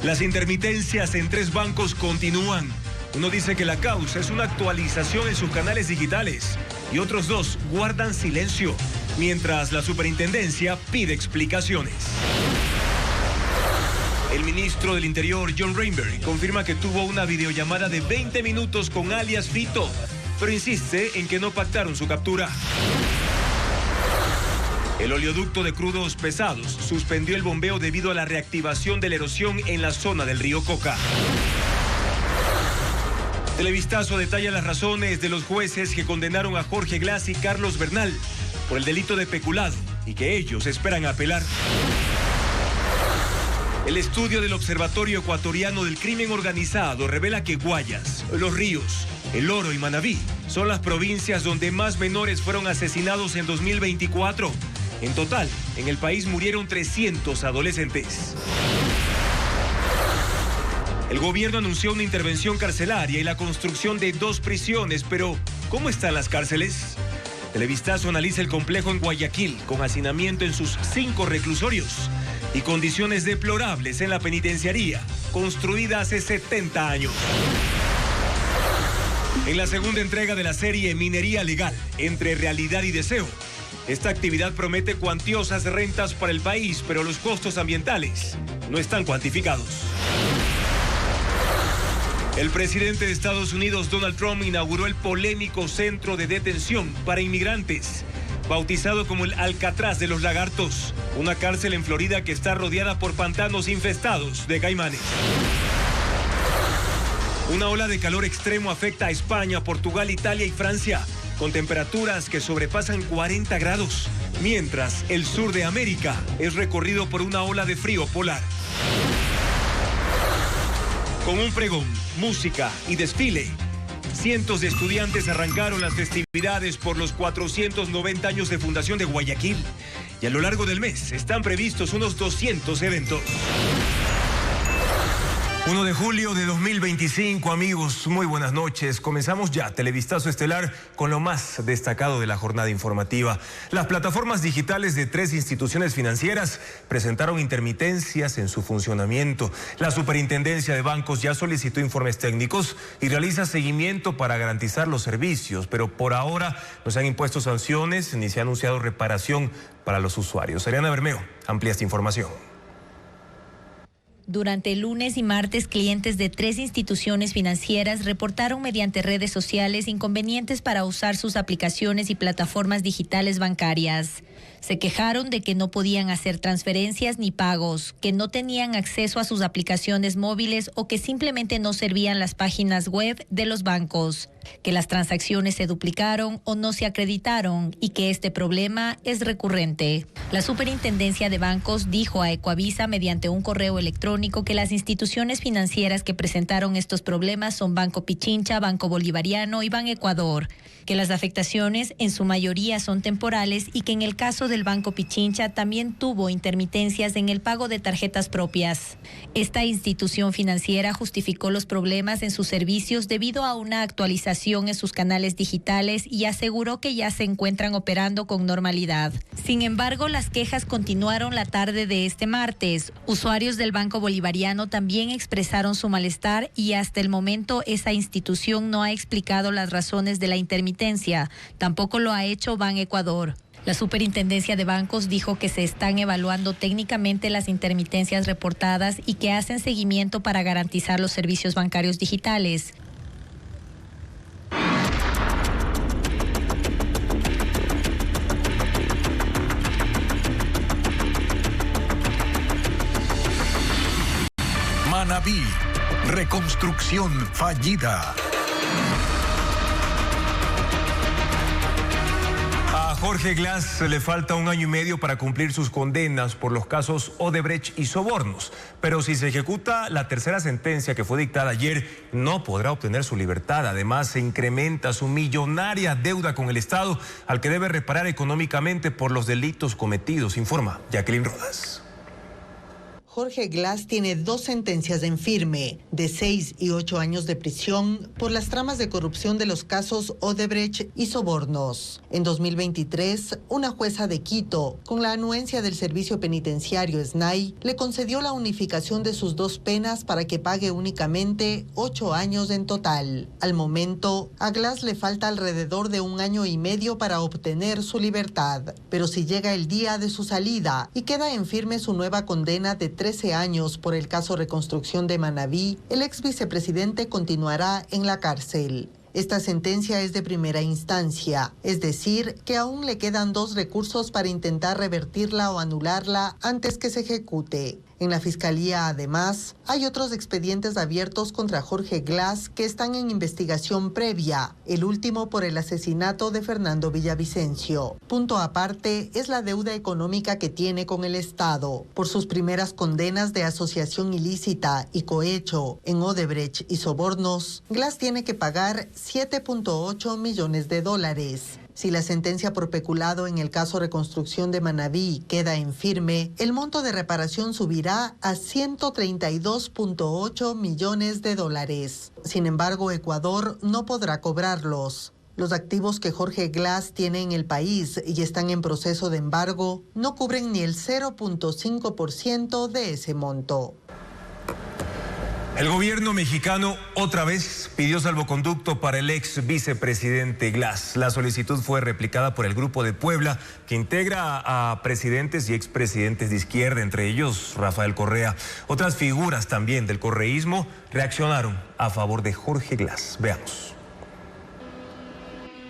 Las intermitencias en 3 bancos continúan. Uno dice que la causa es una actualización en sus canales digitales y otros 2 guardan silencio, mientras la superintendencia pide explicaciones. El ministro del Interior, John Rainberry, confirma que tuvo una videollamada de 20 minutos con alias Fito, pero insiste en que no pactaron su captura. El oleoducto de crudos pesados suspendió el bombeo debido a la reactivación de la erosión en la zona del río Coca. Televistazo detalla las razones de los jueces que condenaron a Jorge Glass y Carlos Bernal por el delito de peculado y que ellos esperan apelar. El estudio del Observatorio Ecuatoriano del Crimen Organizado revela que Guayas, Los Ríos, El Oro y Manabí son las provincias donde más menores fueron asesinados en 2024. En total, en el país murieron 300 adolescentes. El gobierno anunció una intervención carcelaria y la construcción de 2 prisiones, pero ¿cómo están las cárceles? Televistazo analiza el complejo en Guayaquil, con hacinamiento en sus 5 reclusorios y condiciones deplorables en la penitenciaría, construida hace 70 años. En la segunda entrega de la serie Minería Legal, entre realidad y deseo, esta actividad promete cuantiosas rentas para el país, pero los costos ambientales no están cuantificados. El presidente de Estados Unidos, Donald Trump, inauguró el polémico centro de detención para inmigrantes, bautizado como el Alcatraz de los Lagartos, una cárcel en Florida que está rodeada por pantanos infestados de caimanes. Una ola de calor extremo afecta a España, Portugal, Italia y Francia, con temperaturas que sobrepasan 40 grados, mientras el sur de América es recorrido por una ola de frío polar. Con un pregón, música y desfile, cientos de estudiantes arrancaron las festividades por los 490 años de fundación de Guayaquil, y a lo largo del mes están previstos unos 200 eventos. 1 de julio de 2025, amigos, muy buenas noches. Comenzamos ya Televistazo Estelar con lo más destacado de la jornada informativa. Las plataformas digitales de 3 instituciones financieras presentaron intermitencias en su funcionamiento. La Superintendencia de Bancos ya solicitó informes técnicos y realiza seguimiento para garantizar los servicios, pero por ahora no se han impuesto sanciones ni se ha anunciado reparación para los usuarios. Ariana Bermeo amplía esta información. Durante el lunes y martes, clientes de 3 instituciones financieras reportaron mediante redes sociales inconvenientes para usar sus aplicaciones y plataformas digitales bancarias. Se quejaron de que no podían hacer transferencias ni pagos, que no tenían acceso a sus aplicaciones móviles o que simplemente no servían las páginas web de los bancos, que las transacciones se duplicaron o no se acreditaron y que este problema es recurrente. La Superintendencia de Bancos dijo a Ecoavisa mediante un correo electrónico que las instituciones financieras que presentaron estos problemas son Banco Pichincha, Banco Bolivariano y Banecuador, que las afectaciones en su mayoría son temporales y que en el caso del Banco Pichincha también tuvo intermitencias en el pago de tarjetas propias. Esta institución financiera justificó los problemas en sus servicios debido a una actualización en sus canales digitales y aseguró que ya se encuentran operando con normalidad. Sin embargo, las quejas continuaron la tarde de este martes. Usuarios del Banco Bolivariano también expresaron su malestar y hasta el momento esa institución no ha explicado las razones de la intermitencia. Tampoco lo ha hecho Banecuador. La Superintendencia de Bancos dijo que se están evaluando técnicamente las intermitencias reportadas y que hacen seguimiento para garantizar los servicios bancarios digitales. Manabí, reconstrucción fallida. A Jorge Glass le falta 1 año y medio para cumplir sus condenas por los casos Odebrecht y sobornos. Pero si se ejecuta la tercera sentencia que fue dictada ayer, no podrá obtener su libertad. Además, se incrementa su millonaria deuda con el Estado, al que debe reparar económicamente por los delitos cometidos, informa Jacqueline Rodas. Jorge Glass tiene 2 sentencias en firme, de 6 y 8 años de prisión por las tramas de corrupción de los casos Odebrecht y sobornos. En 2023, una jueza de Quito, con la anuencia del servicio penitenciario SNAI, le concedió la unificación de sus 2 penas para que pague únicamente 8 años en total. Al momento, a Glass le falta alrededor de 1 año y medio para obtener su libertad. Pero si llega el día de su salida y queda en firme su nueva condena de 13 años por el caso Reconstrucción de Manabí, el ex vicepresidente continuará en la cárcel. Esta sentencia es de primera instancia, es decir, que aún le quedan 2 recursos para intentar revertirla o anularla antes que se ejecute. En la Fiscalía, además, hay otros expedientes abiertos contra Jorge Glass que están en investigación previa, el último por el asesinato de Fernando Villavicencio. Punto aparte es la deuda económica que tiene con el Estado. Por sus primeras condenas de asociación ilícita y cohecho en Odebrecht y sobornos, Glass tiene que pagar $7.8 millones. Si la sentencia por peculado en el caso Reconstrucción de Manabí queda en firme, el monto de reparación subirá a $132.8 millones. Sin embargo, Ecuador no podrá cobrarlos. Los activos que Jorge Glass tiene en el país y están en proceso de embargo no cubren ni el 0.5% de ese monto. El gobierno mexicano otra vez pidió salvoconducto para el ex vicepresidente Glass. La solicitud fue replicada por el Grupo de Puebla, que integra a presidentes y expresidentes de izquierda, entre ellos Rafael Correa. Otras figuras también del correísmo reaccionaron a favor de Jorge Glass. Veamos.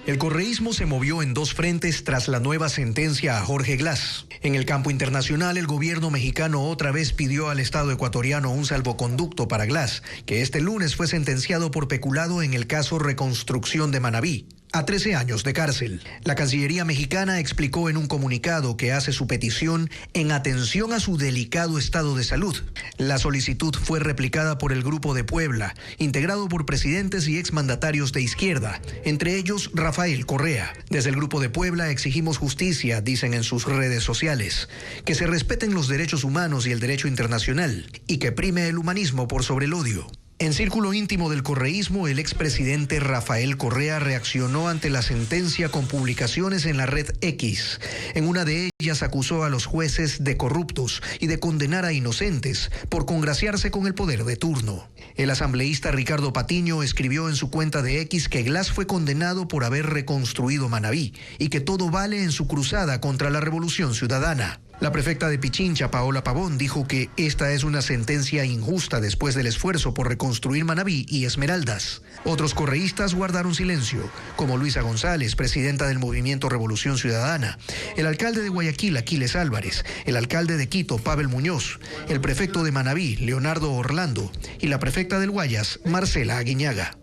El correísmo se movió en 2 frentes tras la nueva sentencia a Jorge Glass. En el campo internacional, el gobierno mexicano otra vez pidió al Estado ecuatoriano un salvoconducto para Glass, que este lunes fue sentenciado por peculado en el caso Reconstrucción de Manabí a 13 años de cárcel. La Cancillería mexicana explicó en un comunicado que hace su petición en atención a su delicado estado de salud. La solicitud fue replicada por el Grupo de Puebla, integrado por presidentes y exmandatarios de izquierda, entre ellos Rafael Correa. Desde el Grupo de Puebla exigimos justicia, dicen en sus redes sociales, que se respeten los derechos humanos y el derecho internacional, y que prime el humanismo por sobre el odio. En círculo íntimo del correísmo, el expresidente Rafael Correa reaccionó ante la sentencia con publicaciones en la red X. En una de ellas acusó a los jueces de corruptos y de condenar a inocentes por congraciarse con el poder de turno. El asambleísta Ricardo Patiño escribió en su cuenta de X que Glass fue condenado por haber reconstruido Manabí y que todo vale en su cruzada contra la Revolución Ciudadana. La prefecta de Pichincha, Paola Pavón, dijo que esta es una sentencia injusta después del esfuerzo por reconstruir Manabí y Esmeraldas. Otros correístas guardaron silencio, como Luisa González, presidenta del Movimiento Revolución Ciudadana, el alcalde de Guayaquil, Aquiles Álvarez, el alcalde de Quito, Pavel Muñoz, el prefecto de Manabí, Leonardo Orlando, y la prefecta del Guayas, Marcela Aguiñaga.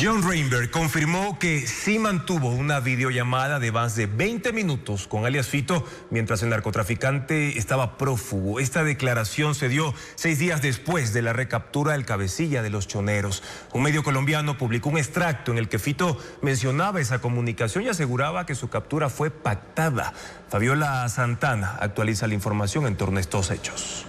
John Reinberg confirmó que sí mantuvo una videollamada de más de 20 minutos con alias Fito mientras el narcotraficante estaba prófugo. Esta declaración se dio 6 días después de la recaptura del cabecilla de los choneros. Un medio colombiano publicó un extracto en el que Fito mencionaba esa comunicación y aseguraba que su captura fue pactada. Fabiola Santana actualiza la información en torno a estos hechos.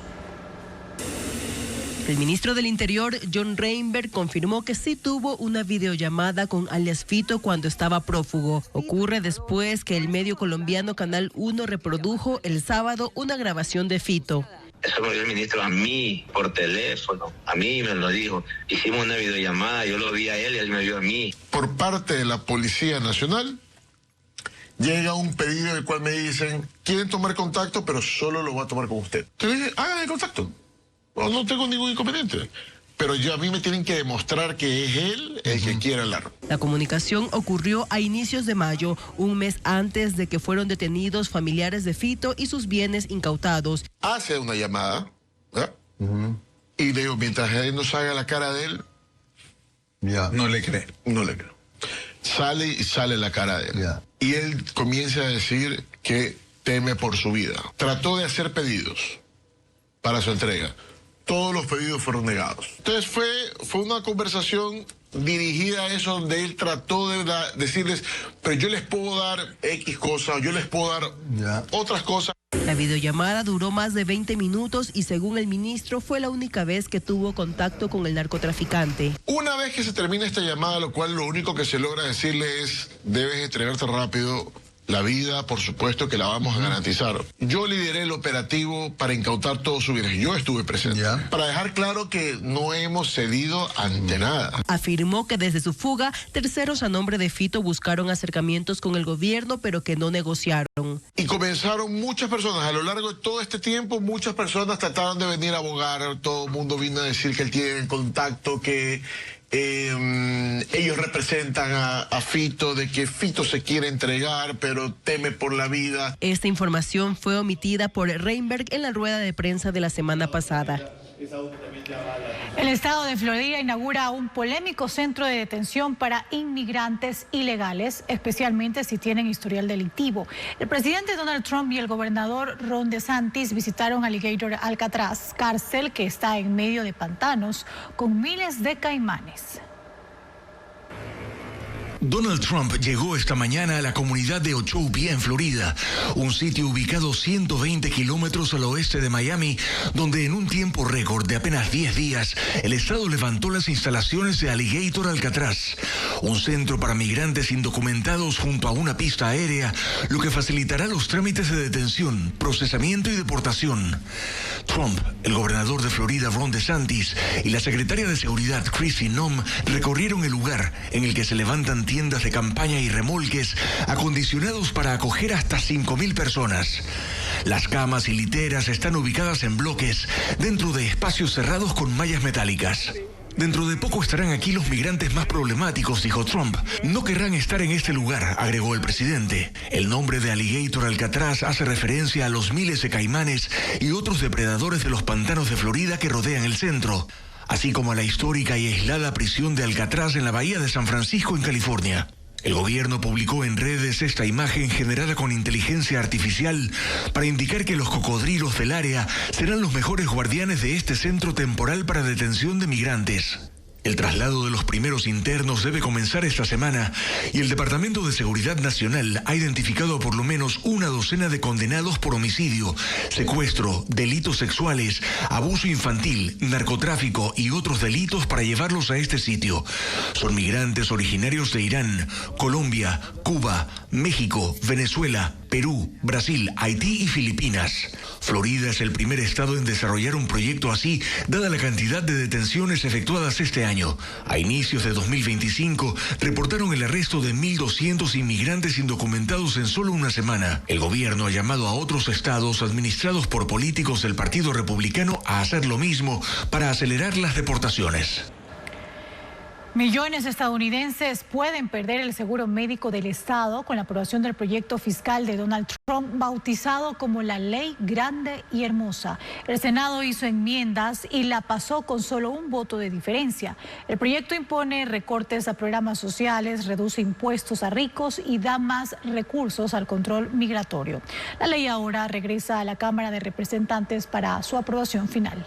El ministro del Interior, John Reinberg, confirmó que sí tuvo una videollamada con alias Fito cuando estaba prófugo. Ocurre después que el medio colombiano Canal 1 reprodujo el sábado una grabación de Fito. Eso me dio el ministro a mí por teléfono, a mí me lo dijo. Hicimos una videollamada, yo lo vi a él y él me vio a mí. Por parte de la Policía Nacional llega un pedido del cual me dicen, quieren tomar contacto, pero solo lo voy a tomar con usted. Entonces dije, hagan el contacto. No tengo ningún inconveniente. Pero ya a mí me tienen que demostrar que es él el que quiere hablar. La comunicación ocurrió a inicios de mayo, un mes antes de que fueron detenidos familiares de Fito y sus bienes incautados. Hace una llamada, ¿verdad? Y le digo, mientras él no salga la cara de él, no le cree. No le creo. Sale la cara de él. Y él comienza a decir que teme por su vida. Trató de hacer pedidos para su entrega. Todos los pedidos fueron negados. Entonces fue una conversación dirigida a eso, donde él trató de decirles, pero yo les puedo dar X cosas, yo les puedo dar otras cosas. La videollamada duró más de 20 minutos y según el ministro fue la única vez que tuvo contacto con el narcotraficante. Una vez que se termina esta llamada, lo único que se logra decirle es: debes entregarte rápido. La vida, por supuesto que la vamos a garantizar. Yo lideré el operativo para incautar todos sus bienes. Yo estuve presente. Para dejar claro que no hemos cedido ante nada. Afirmó que desde su fuga, terceros a nombre de Fito buscaron acercamientos con el gobierno, pero que no negociaron. Y comenzaron muchas personas, a lo largo de todo este tiempo, muchas personas trataron de venir a abogar. Todo el mundo vino a decir que él tiene contacto, que ellos representan a Fito, de que Fito se quiere entregar, pero teme por la vida. Esta información fue omitida por Reinberg en la rueda de prensa de la semana pasada. El estado de Florida inaugura un polémico centro de detención para inmigrantes ilegales, especialmente si tienen historial delictivo. El presidente Donald Trump y el gobernador Ron DeSantis visitaron Alligator Alcatraz, cárcel que está en medio de pantanos con miles de caimanes. Donald Trump llegó esta mañana a la comunidad de Ochoa, en Florida, un sitio ubicado 120 kilómetros al oeste de Miami, donde en un tiempo récord de apenas 10 días, el estado levantó las instalaciones de Alligator Alcatraz, un centro para migrantes indocumentados junto a una pista aérea, lo que facilitará los trámites de detención, procesamiento y deportación. Trump, el gobernador de Florida Ron DeSantis y la secretaria de Seguridad Kristi Noem recorrieron el lugar en el que se levantan tiendas de campaña y remolques acondicionados para acoger hasta 5,000 personas. Las camas y literas están ubicadas en bloques dentro de espacios cerrados con mallas metálicas. Dentro de poco estarán aquí los migrantes más problemáticos, dijo Trump. No querrán estar en este lugar, agregó el presidente. El nombre de Alligator Alcatraz hace referencia a los miles de caimanes y otros depredadores de los pantanos de Florida que rodean el centro, así como a la histórica y aislada prisión de Alcatraz en la bahía de San Francisco, en California. El gobierno publicó en redes esta imagen generada con inteligencia artificial para indicar que los cocodrilos del área serán los mejores guardianes de este centro temporal para detención de migrantes. El traslado de los primeros internos debe comenzar esta semana y el Departamento de Seguridad Nacional ha identificado a por lo menos una docena de condenados por homicidio, secuestro, delitos sexuales, abuso infantil, narcotráfico y otros delitos para llevarlos a este sitio. Son migrantes originarios de Irán, Colombia, Cuba, México, Venezuela, Perú, Brasil, Haití y Filipinas. Florida es el primer estado en desarrollar un proyecto así, dada la cantidad de detenciones efectuadas este año. A inicios de 2025, reportaron el arresto de 1,200 inmigrantes indocumentados en solo una semana. El gobierno ha llamado a otros estados administrados por políticos del Partido Republicano a hacer lo mismo para acelerar las deportaciones. Millones de estadounidenses pueden perder el seguro médico del Estado con la aprobación del proyecto fiscal de Donald Trump, bautizado como la Ley Grande y Hermosa. El Senado hizo enmiendas y la pasó con solo un voto de diferencia. El proyecto impone recortes a programas sociales, reduce impuestos a ricos y da más recursos al control migratorio. La ley ahora regresa a la Cámara de Representantes para su aprobación final.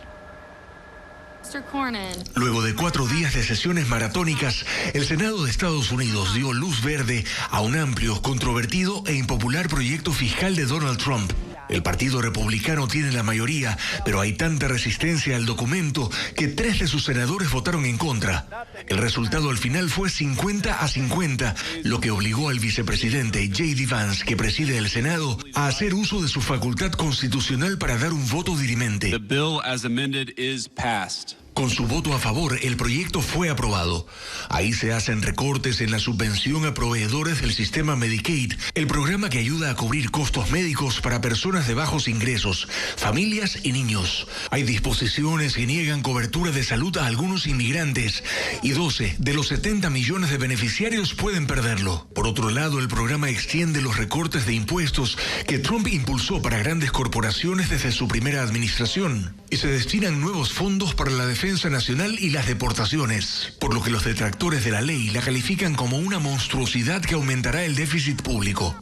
Luego de 4 días de sesiones maratónicas, el Senado de Estados Unidos dio luz verde a un amplio, controvertido e impopular proyecto fiscal de Donald Trump. El Partido Republicano tiene la mayoría, pero hay tanta resistencia al documento que 3 de sus senadores votaron en contra. El resultado al final fue 50-50, lo que obligó al vicepresidente J.D. Vance, que preside el Senado, a hacer uso de su facultad constitucional para dar un voto dirimente. The bill as amended is passed. Con su voto a favor, el proyecto fue aprobado. Ahí se hacen recortes en la subvención a proveedores del sistema Medicaid, el programa que ayuda a cubrir costos médicos para personas de bajos ingresos, familias y niños. Hay disposiciones que niegan cobertura de salud a algunos inmigrantes y 12 de los 70 millones de beneficiarios pueden perderlo. Por otro lado, el programa extiende los recortes de impuestos que Trump impulsó para grandes corporaciones desde su primera administración y se destinan nuevos fondos para la defensa nacional y las deportaciones, por lo que los detractores de la ley la califican como una monstruosidad que aumentará el déficit público.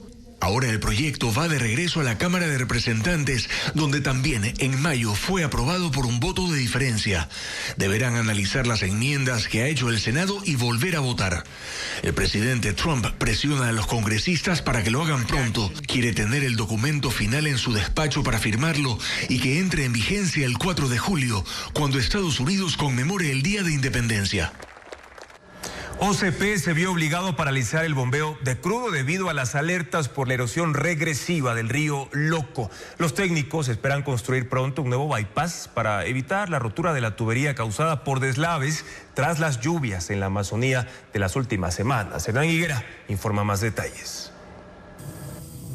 Ahora el proyecto va de regreso a la Cámara de Representantes, donde también en mayo fue aprobado por un voto de diferencia. Deberán analizar las enmiendas que ha hecho el Senado y volver a votar. El presidente Trump presiona a los congresistas para que lo hagan pronto. Quiere tener el documento final en su despacho para firmarlo y que entre en vigencia el 4 de julio, cuando Estados Unidos conmemore el Día de Independencia. OCP se vio obligado a paralizar el bombeo de crudo debido a las alertas por la erosión regresiva del río Loco. Los técnicos esperan construir pronto un nuevo bypass para evitar la rotura de la tubería causada por deslaves tras las lluvias en la Amazonía de las últimas semanas. Hernán Higuera informa más detalles.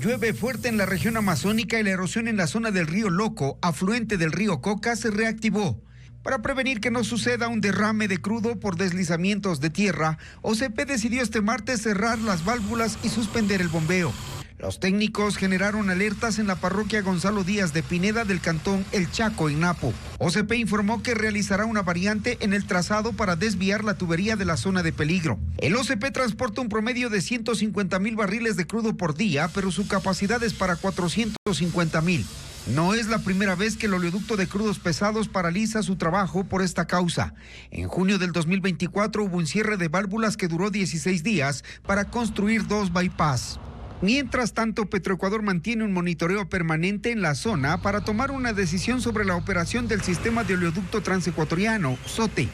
Llueve fuerte en la región amazónica y la erosión en la zona del río Loco, afluente del río Coca, se reactivó. Para prevenir que no suceda un derrame de crudo por deslizamientos de tierra, OCP decidió este martes cerrar las válvulas y suspender el bombeo. Los técnicos generaron alertas en la parroquia Gonzalo Díaz de Pineda del cantón El Chaco, en Napo. OCP informó que realizará una variante en el trazado para desviar la tubería de la zona de peligro. El OCP transporta un promedio de 150,000 barriles de crudo por día, pero su capacidad es para 450,000. No es la primera vez que el oleoducto de crudos pesados paraliza su trabajo por esta causa. En junio del 2024 hubo un cierre de válvulas que duró 16 días para construir 2 bypass. Mientras tanto, Petroecuador mantiene un monitoreo permanente en la zona para tomar una decisión sobre la operación del sistema de oleoducto transecuatoriano, SOTE,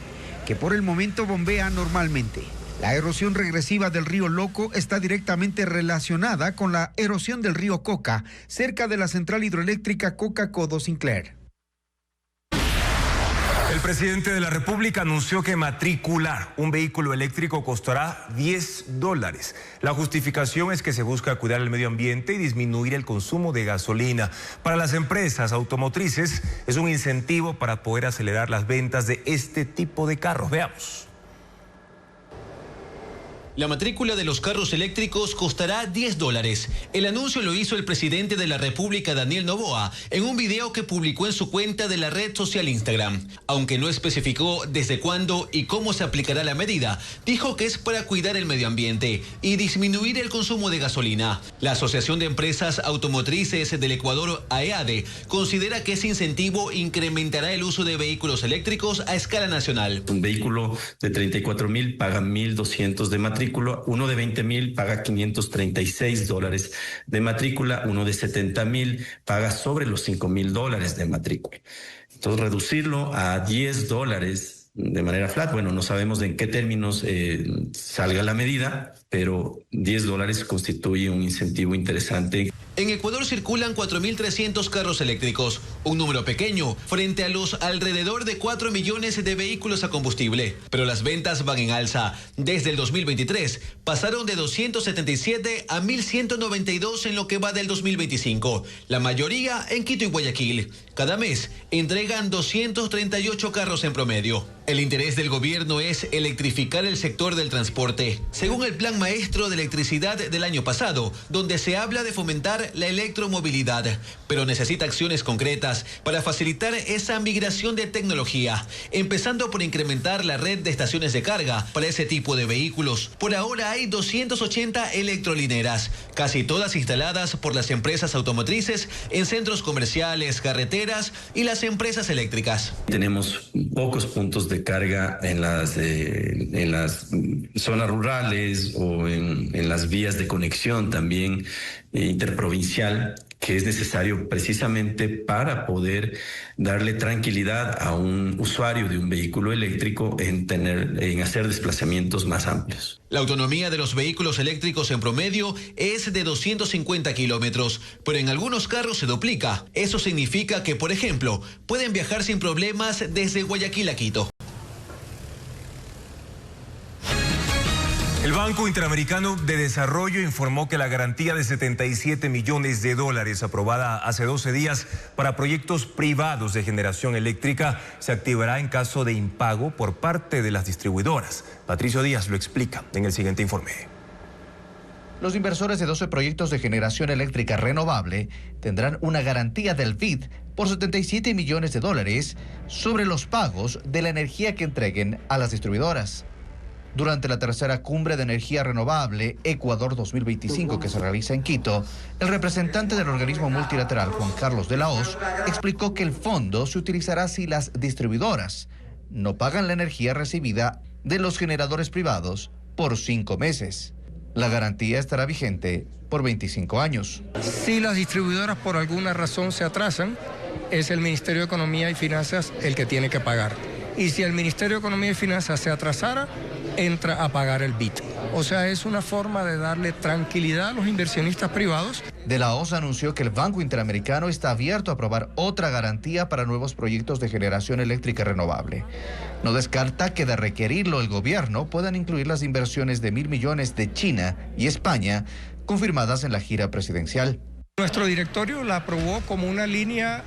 que por el momento bombea normalmente. La erosión regresiva del río Loco está directamente relacionada con la erosión del río Coca, cerca de la central hidroeléctrica Coca-Codo Sinclair. El presidente de la República anunció que matricular un vehículo eléctrico costará $10. La justificación es que se busca cuidar el medio ambiente y disminuir el consumo de gasolina. Para las empresas automotrices es un incentivo para poder acelerar las ventas de este tipo de carros. Veamos. La matrícula de los carros eléctricos costará $10. El anuncio lo hizo el presidente de la República, Daniel Noboa, en un video que publicó en su cuenta de la red social Instagram. Aunque no especificó desde cuándo y cómo se aplicará la medida, dijo que es para cuidar el medio ambiente y disminuir el consumo de gasolina. La Asociación de Empresas Automotrices del Ecuador, AEADE, considera que ese incentivo incrementará el uso de vehículos eléctricos a escala nacional. Un vehículo de 34,000 paga 1,200 de matrícula. Uno de 20,000 paga $536 de matrícula, uno de 70,000 paga sobre los $5,000 de matrícula. Entonces, reducirlo a $10 de manera flat, bueno, no sabemos en qué términos salga la medida, pero $10 constituye un incentivo interesante. En Ecuador circulan 4.300 carros eléctricos, un número pequeño frente a los alrededor de 4 millones de vehículos a combustible. Pero las ventas van en alza. Desde el 2023 pasaron de 277 a 1.192 en lo que va del 2025. La mayoría en Quito y Guayaquil. Cada mes entregan 238 carros en promedio. El interés del gobierno es electrificar el sector del transporte, según el Plan Maestro de Electricidad del año pasado, donde se habla de fomentar la electromovilidad, pero necesita acciones concretas para facilitar esa migración de tecnología, empezando por incrementar la red de estaciones de carga para ese tipo de vehículos. Por ahora hay 280 electrolineras, casi todas instaladas por las empresas automotrices en centros comerciales, carreteras y las empresas eléctricas. Tenemos pocos puntos de carga en las zonas rurales o en las vías de conexión también interprovincial, que es necesario precisamente para poder darle tranquilidad a un usuario de un vehículo eléctrico en hacer desplazamientos más amplios. La autonomía de los vehículos eléctricos en promedio es de 250 kilómetros, pero en algunos carros se duplica. Eso significa que, por ejemplo, pueden viajar sin problemas desde Guayaquil a Quito. El Banco Interamericano de Desarrollo informó que la garantía de $77 millones aprobada hace 12 días para proyectos privados de generación eléctrica se activará en caso de impago por parte de las distribuidoras. Patricio Díaz lo explica en el siguiente informe. Los inversores de 12 proyectos de generación eléctrica renovable tendrán una garantía del BID por $77 millones sobre los pagos de la energía que entreguen a las distribuidoras. Durante la tercera cumbre de energía renovable Ecuador 2025 que se realiza en Quito, el representante del organismo multilateral, Juan Carlos de la Hoz, explicó que el fondo se utilizará si las distribuidoras no pagan la energía recibida de los generadores privados por 5 meses. La garantía estará vigente por 25 años. Si las distribuidoras por alguna razón se atrasan, es el Ministerio de Economía y Finanzas el que tiene que pagar. Y si el Ministerio de Economía y Finanzas se atrasara, entra a pagar el BIT. O sea, es una forma de darle tranquilidad a los inversionistas privados. De la Hoz anunció que el Banco Interamericano está abierto a aprobar otra garantía para nuevos proyectos de generación eléctrica renovable. No descarta que de requerirlo el gobierno puedan incluir las inversiones de 1.000 millones de China y España confirmadas en la gira presidencial. Nuestro directorio la aprobó como una línea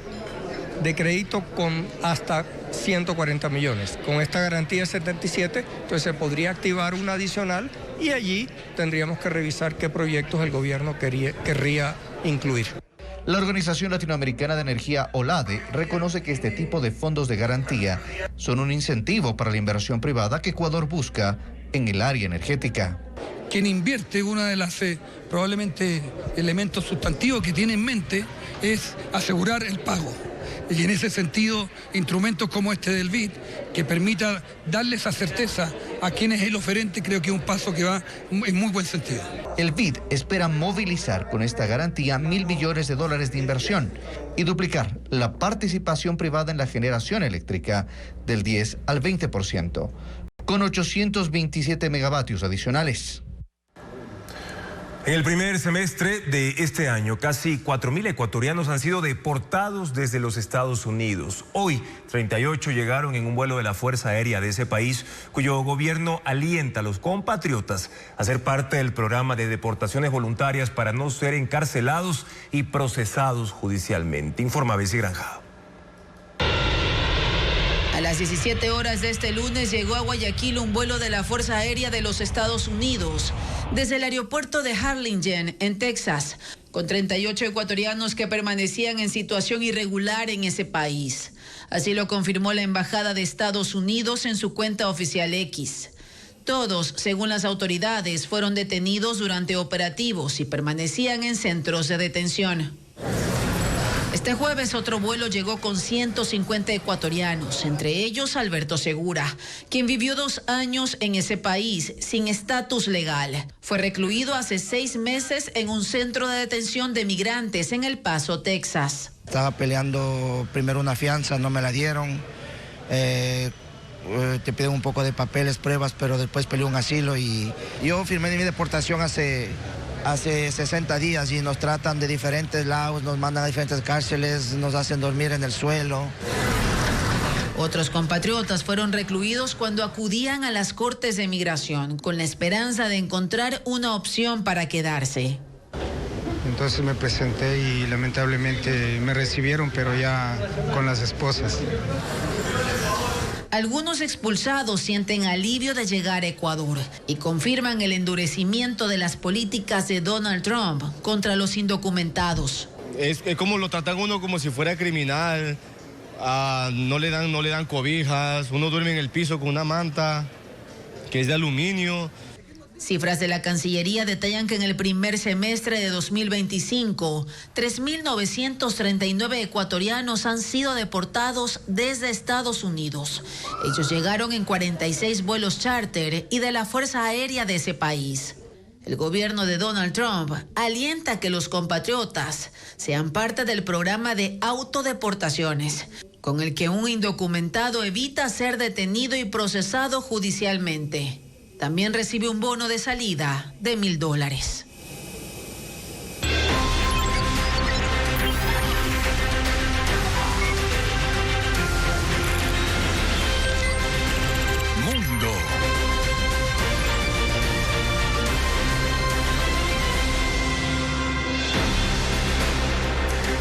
de crédito con hasta 140 millones. Con esta garantía 77, entonces se podría activar una adicional y allí tendríamos que revisar qué proyectos el gobierno querría incluir. La Organización Latinoamericana de Energía, OLADE, reconoce que este tipo de fondos de garantía son un incentivo para la inversión privada que Ecuador busca en el área energética. Quien invierte, una de las probablemente elementos sustantivos que tiene en mente es asegurar el pago. Y en ese sentido, instrumentos como este del BID, que permita darle esa certeza a quien es el oferente, creo que es un paso que va en muy buen sentido. El BID espera movilizar con esta garantía 1.000 millones de dólares de inversión y duplicar la participación privada en la generación eléctrica del 10 al 20%, con 827 megavatios adicionales. En el primer semestre de este año, casi 4.000 ecuatorianos han sido deportados desde los Estados Unidos. Hoy, 38 llegaron en un vuelo de la Fuerza Aérea de ese país, cuyo gobierno alienta a los compatriotas a ser parte del programa de deportaciones voluntarias para no ser encarcelados y procesados judicialmente. Informa Bessie Granja. A las 17 horas de este lunes llegó a Guayaquil un vuelo de la Fuerza Aérea de los Estados Unidos desde el aeropuerto de Harlingen, en Texas, con 38 ecuatorianos que permanecían en situación irregular en ese país. Así lo confirmó la Embajada de Estados Unidos en su cuenta oficial X. Todos, según las autoridades, fueron detenidos durante operativos y permanecían en centros de detención. Este jueves otro vuelo llegó con 150 ecuatorianos, entre ellos Alberto Segura, quien vivió 2 años en ese país sin estatus legal. Fue recluido hace 6 meses en un centro de detención de migrantes en El Paso, Texas. Estaba peleando primero una fianza, no me la dieron. Te piden un poco de papeles, pruebas, pero después peleé un asilo y yo firmé mi deportación hace 60 días y nos tratan de diferentes lados, nos mandan a diferentes cárceles, nos hacen dormir en el suelo. Otros compatriotas fueron recluidos cuando acudían a las cortes de migración con la esperanza de encontrar una opción para quedarse. Entonces me presenté y lamentablemente me recibieron, pero ya con las esposas. Algunos expulsados sienten alivio de llegar a Ecuador y confirman el endurecimiento de las políticas de Donald Trump contra los indocumentados. Es como lo tratan uno como si fuera criminal, no le dan cobijas, uno duerme en el piso con una manta que es de aluminio. Cifras de la Cancillería detallan que en el primer semestre de 2025, 3.939 ecuatorianos han sido deportados desde Estados Unidos. Ellos llegaron en 46 vuelos charter y de la Fuerza Aérea de ese país. El gobierno de Donald Trump alienta a que los compatriotas sean parte del programa de autodeportaciones, con el que un indocumentado evita ser detenido y procesado judicialmente. También recibe un bono de salida de $1.000. Mundo.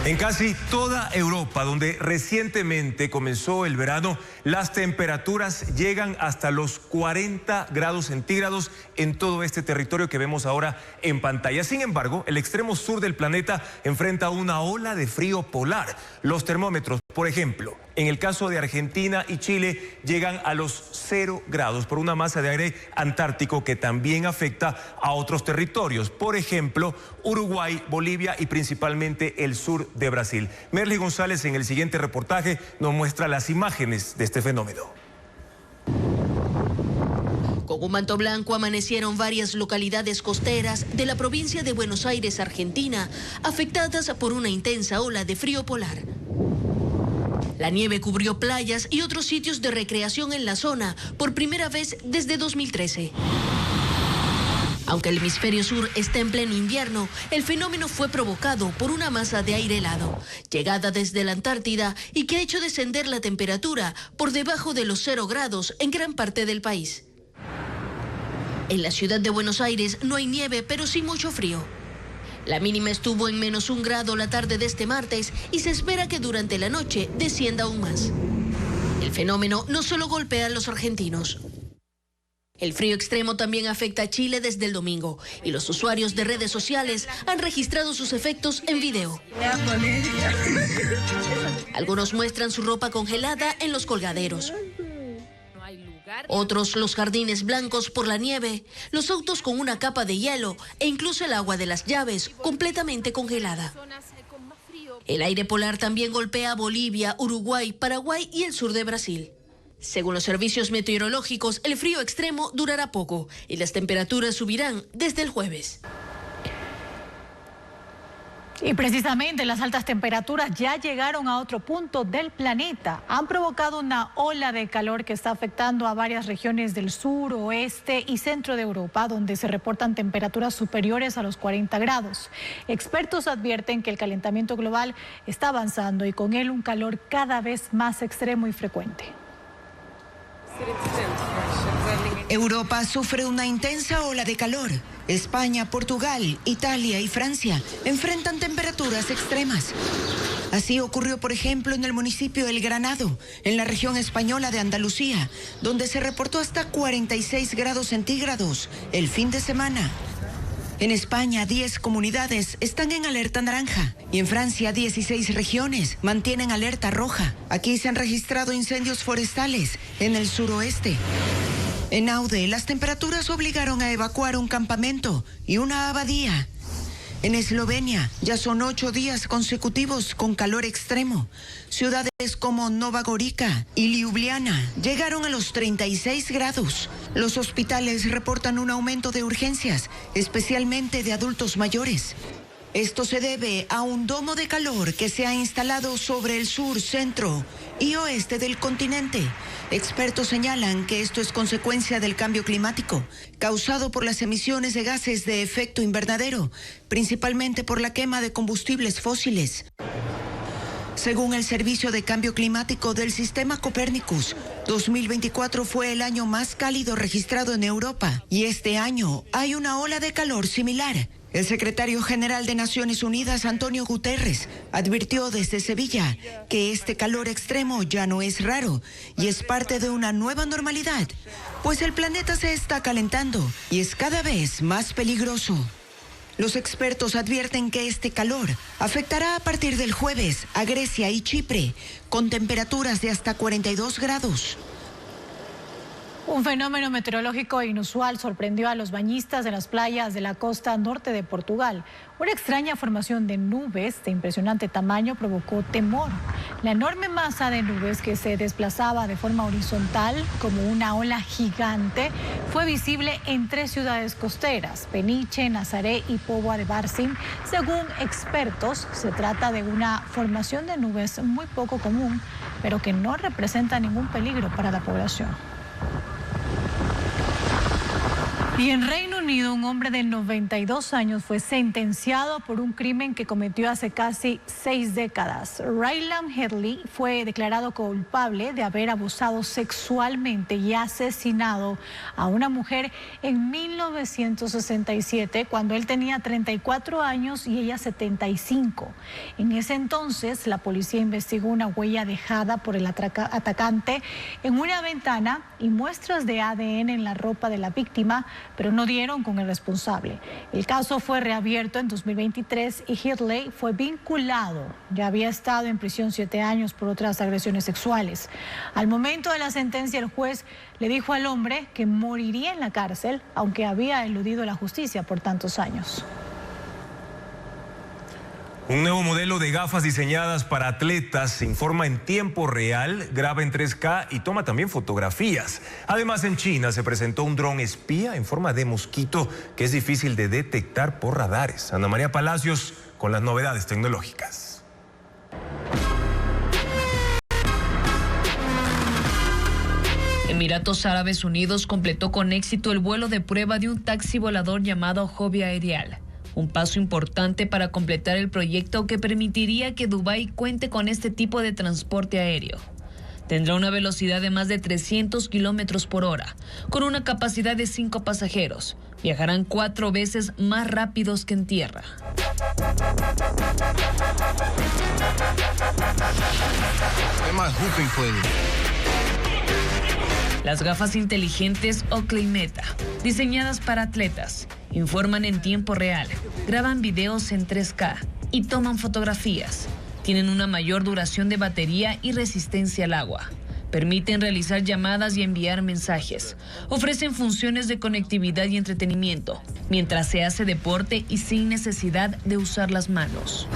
En casi toda Europa, donde recientemente comenzó el verano, las temperaturas llegan hasta los 40 grados centígrados en todo este territorio que vemos ahora en pantalla. Sin embargo, el extremo sur del planeta enfrenta una ola de frío polar. Los termómetros, por ejemplo, en el caso de Argentina y Chile, llegan a los 0 grados por una masa de aire antártico que también afecta a otros territorios. Por ejemplo, Uruguay, Bolivia y principalmente el sur de Brasil. Merly González en el siguiente reportaje nos muestra las imágenes de este fenómeno. Con un manto blanco amanecieron varias localidades costeras de la provincia de Buenos Aires, Argentina, afectadas por una intensa ola de frío polar. La nieve cubrió playas y otros sitios de recreación en la zona por primera vez desde 2013. Aunque el hemisferio sur está en pleno invierno, el fenómeno fue provocado por una masa de aire helado, llegada desde la Antártida y que ha hecho descender la temperatura por debajo de los 0 grados en gran parte del país. En la ciudad de Buenos Aires no hay nieve, pero sí mucho frío. La mínima estuvo en -1 grado la tarde de este martes y se espera que durante la noche descienda aún más. El fenómeno no solo golpea a los argentinos. El frío extremo también afecta a Chile desde el domingo y los usuarios de redes sociales han registrado sus efectos en video. Algunos muestran su ropa congelada en los colgaderos. Otros los jardines blancos por la nieve, los autos con una capa de hielo e incluso el agua de las llaves completamente congelada. El aire polar también golpea a Bolivia, Uruguay, Paraguay y el sur de Brasil. Según los servicios meteorológicos, el frío extremo durará poco y las temperaturas subirán desde el jueves. Y precisamente las altas temperaturas ya llegaron a otro punto del planeta. Han provocado una ola de calor que está afectando a varias regiones del sur, oeste y centro de Europa, donde se reportan temperaturas superiores a los 40 grados. Expertos advierten que el calentamiento global está avanzando y con él un calor cada vez más extremo y frecuente. Europa sufre una intensa ola de calor. España, Portugal, Italia y Francia enfrentan temperaturas extremas. Así ocurrió, por ejemplo, en el municipio El Granado, en la región española de Andalucía, donde se reportó hasta 46 grados centígrados el fin de semana. En España, 10 comunidades están en alerta naranja y en Francia, 16 regiones mantienen alerta roja. Aquí se han registrado incendios forestales en el suroeste. En Aude, las temperaturas obligaron a evacuar un campamento y una abadía. En Eslovenia, ya son 8 días consecutivos con calor extremo. Ciudades como Nova Gorica y Ljubljana llegaron a los 36 grados. Los hospitales reportan un aumento de urgencias, especialmente de adultos mayores. Esto se debe a un domo de calor que se ha instalado sobre el sur, centro y oeste del continente. Expertos señalan que esto es consecuencia del cambio climático, causado por las emisiones de gases de efecto invernadero, principalmente por la quema de combustibles fósiles. Según el Servicio de Cambio Climático del Sistema Copernicus, 2024 fue el año más cálido registrado en Europa y este año hay una ola de calor similar. El secretario general de Naciones Unidas, Antonio Guterres, advirtió desde Sevilla que este calor extremo ya no es raro y es parte de una nueva normalidad, pues el planeta se está calentando y es cada vez más peligroso. Los expertos advierten que este calor afectará a partir del jueves a Grecia y Chipre, con temperaturas de hasta 42 grados. Un fenómeno meteorológico inusual sorprendió a los bañistas de las playas de la costa norte de Portugal. Una extraña formación de nubes de impresionante tamaño provocó temor. La enorme masa de nubes que se desplazaba de forma horizontal como una ola gigante fue visible en 3 ciudades costeras, Peniche, Nazaré y Póvoa de Varzim. Según expertos, se trata de una formación de nubes muy poco común, pero que no representa ningún peligro para la población. Y en Reino Unido, un hombre de 92 años fue sentenciado por un crimen que cometió hace casi 6 décadas. Ryland Headley fue declarado culpable de haber abusado sexualmente y asesinado a una mujer en 1967, cuando él tenía 34 años y ella 75. En ese entonces, la policía investigó una huella dejada por el atacante en una ventana y muestras de ADN en la ropa de la víctima, pero no dieron con el responsable. El caso fue reabierto en 2023 y Headley fue vinculado. Ya había estado en prisión 7 años por otras agresiones sexuales. Al momento de la sentencia, el juez le dijo al hombre que moriría en la cárcel, aunque había eludido la justicia por tantos años. Un nuevo modelo de gafas diseñadas para atletas se informa en tiempo real, graba en 3K y toma también fotografías. Además, en China se presentó un dron espía en forma de mosquito que es difícil de detectar por radares. Ana María Palacios con las novedades tecnológicas. Emiratos Árabes Unidos completó con éxito el vuelo de prueba de un taxi volador llamado Joby Aerial. Un paso importante para completar el proyecto que permitiría que Dubái cuente con este tipo de transporte aéreo. Tendrá una velocidad de más de 300 kilómetros por hora, con una capacidad de 5 pasajeros. Viajarán 4 veces más rápidos que en tierra. Las gafas inteligentes Oakley Meta, diseñadas para atletas, informan en tiempo real, graban videos en 3K y toman fotografías. Tienen una mayor duración de batería y resistencia al agua. Permiten realizar llamadas y enviar mensajes. Ofrecen funciones de conectividad y entretenimiento, mientras se hace deporte y sin necesidad de usar las manos.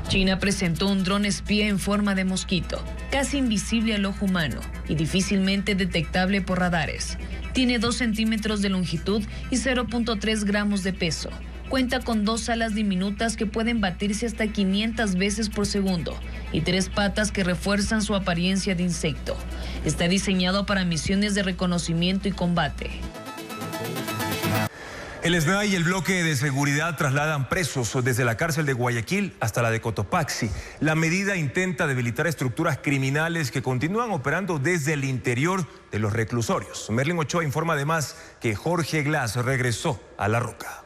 China presentó un dron espía en forma de mosquito, casi invisible al ojo humano y difícilmente detectable por radares. Tiene 2 centímetros de longitud y 0.3 gramos de peso. Cuenta con 2 alas diminutas que pueden batirse hasta 500 veces por segundo y 3 patas que refuerzan su apariencia de insecto. Está diseñado para misiones de reconocimiento y combate. El SNAI y el bloque de seguridad trasladan presos desde la cárcel de Guayaquil hasta la de Cotopaxi. La medida intenta debilitar estructuras criminales que continúan operando desde el interior de los reclusorios. Merlin Ochoa informa además que Jorge Glass regresó a La Roca.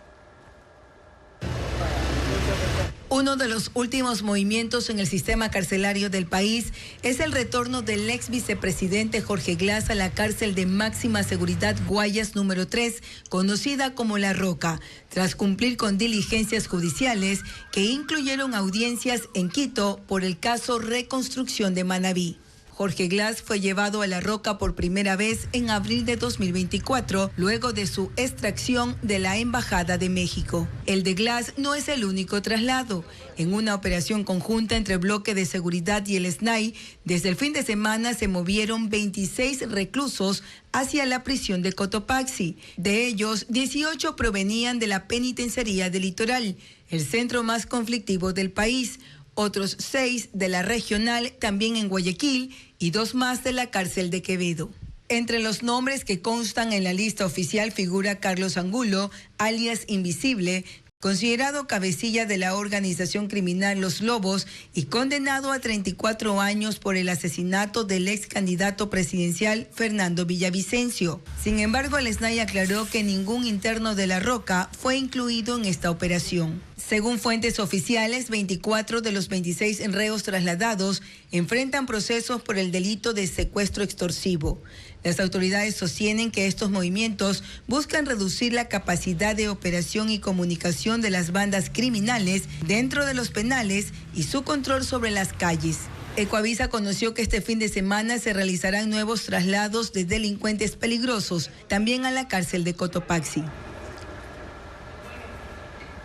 Uno de los últimos movimientos en el sistema carcelario del país es el retorno del ex vicepresidente Jorge Glass a la cárcel de máxima seguridad Guayas número 3, conocida como La Roca, tras cumplir con diligencias judiciales que incluyeron audiencias en Quito por el caso Reconstrucción de Manabí. Jorge Glass fue llevado a La Roca por primera vez en abril de 2024, luego de su extracción de la Embajada de México. El de Glass no es el único traslado. En una operación conjunta entre Bloque de Seguridad y el SNAI, desde el fin de semana se movieron 26 reclusos hacia la prisión de Cotopaxi. De ellos, 18 provenían de la penitenciaría del Litoral, el centro más conflictivo del país. Otros 6 de la regional, también en Guayaquil, y 2 más de la cárcel de Quevedo. Entre los nombres que constan en la lista oficial figura Carlos Angulo, alias Invisible, considerado cabecilla de la organización criminal Los Lobos y condenado a 34 años por el asesinato del ex candidato presidencial Fernando Villavicencio. Sin embargo, el SNAI aclaró que ningún interno de La Roca fue incluido en esta operación. Según fuentes oficiales, 24 de los 26 reos trasladados enfrentan procesos por el delito de secuestro extorsivo. Las autoridades sostienen que estos movimientos buscan reducir la capacidad de operación y comunicación de las bandas criminales dentro de los penales y su control sobre las calles. Ecoavisa conoció que este fin de semana se realizarán nuevos traslados de delincuentes peligrosos, también a la cárcel de Cotopaxi.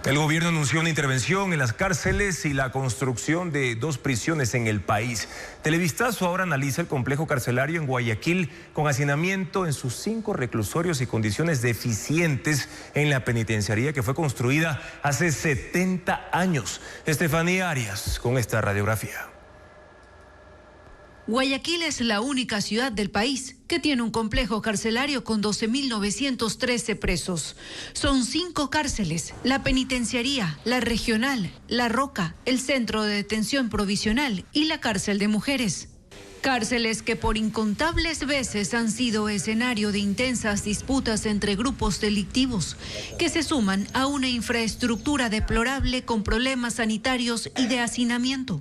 El gobierno anunció una intervención en las cárceles y la construcción de 2 prisiones en el país. Televistazo ahora analiza el complejo carcelario en Guayaquil con hacinamiento en sus 5 reclusorios y condiciones deficientes en la penitenciaría que fue construida hace 70 años. Estefanía Arias con esta radiografía. Guayaquil es la única ciudad del país que tiene un complejo carcelario con 12.913 presos. Son 5 cárceles: la penitenciaría, la regional, la Roca, el centro de detención provisional y la cárcel de mujeres. Cárceles que por incontables veces han sido escenario de intensas disputas entre grupos delictivos que se suman a una infraestructura deplorable con problemas sanitarios y de hacinamiento.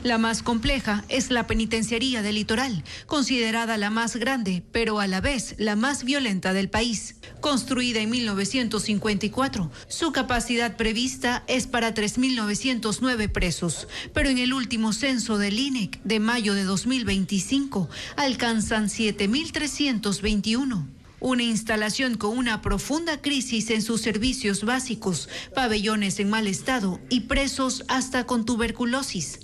La más compleja es la penitenciaría del Litoral, considerada la más grande, pero a la vez la más violenta del país. Construida en 1954, su capacidad prevista es para 3.909 presos, pero en el último censo del INEC de mayo de 2025 alcanzan 7.321. Una instalación con una profunda crisis en sus servicios básicos, pabellones en mal estado y presos hasta con tuberculosis.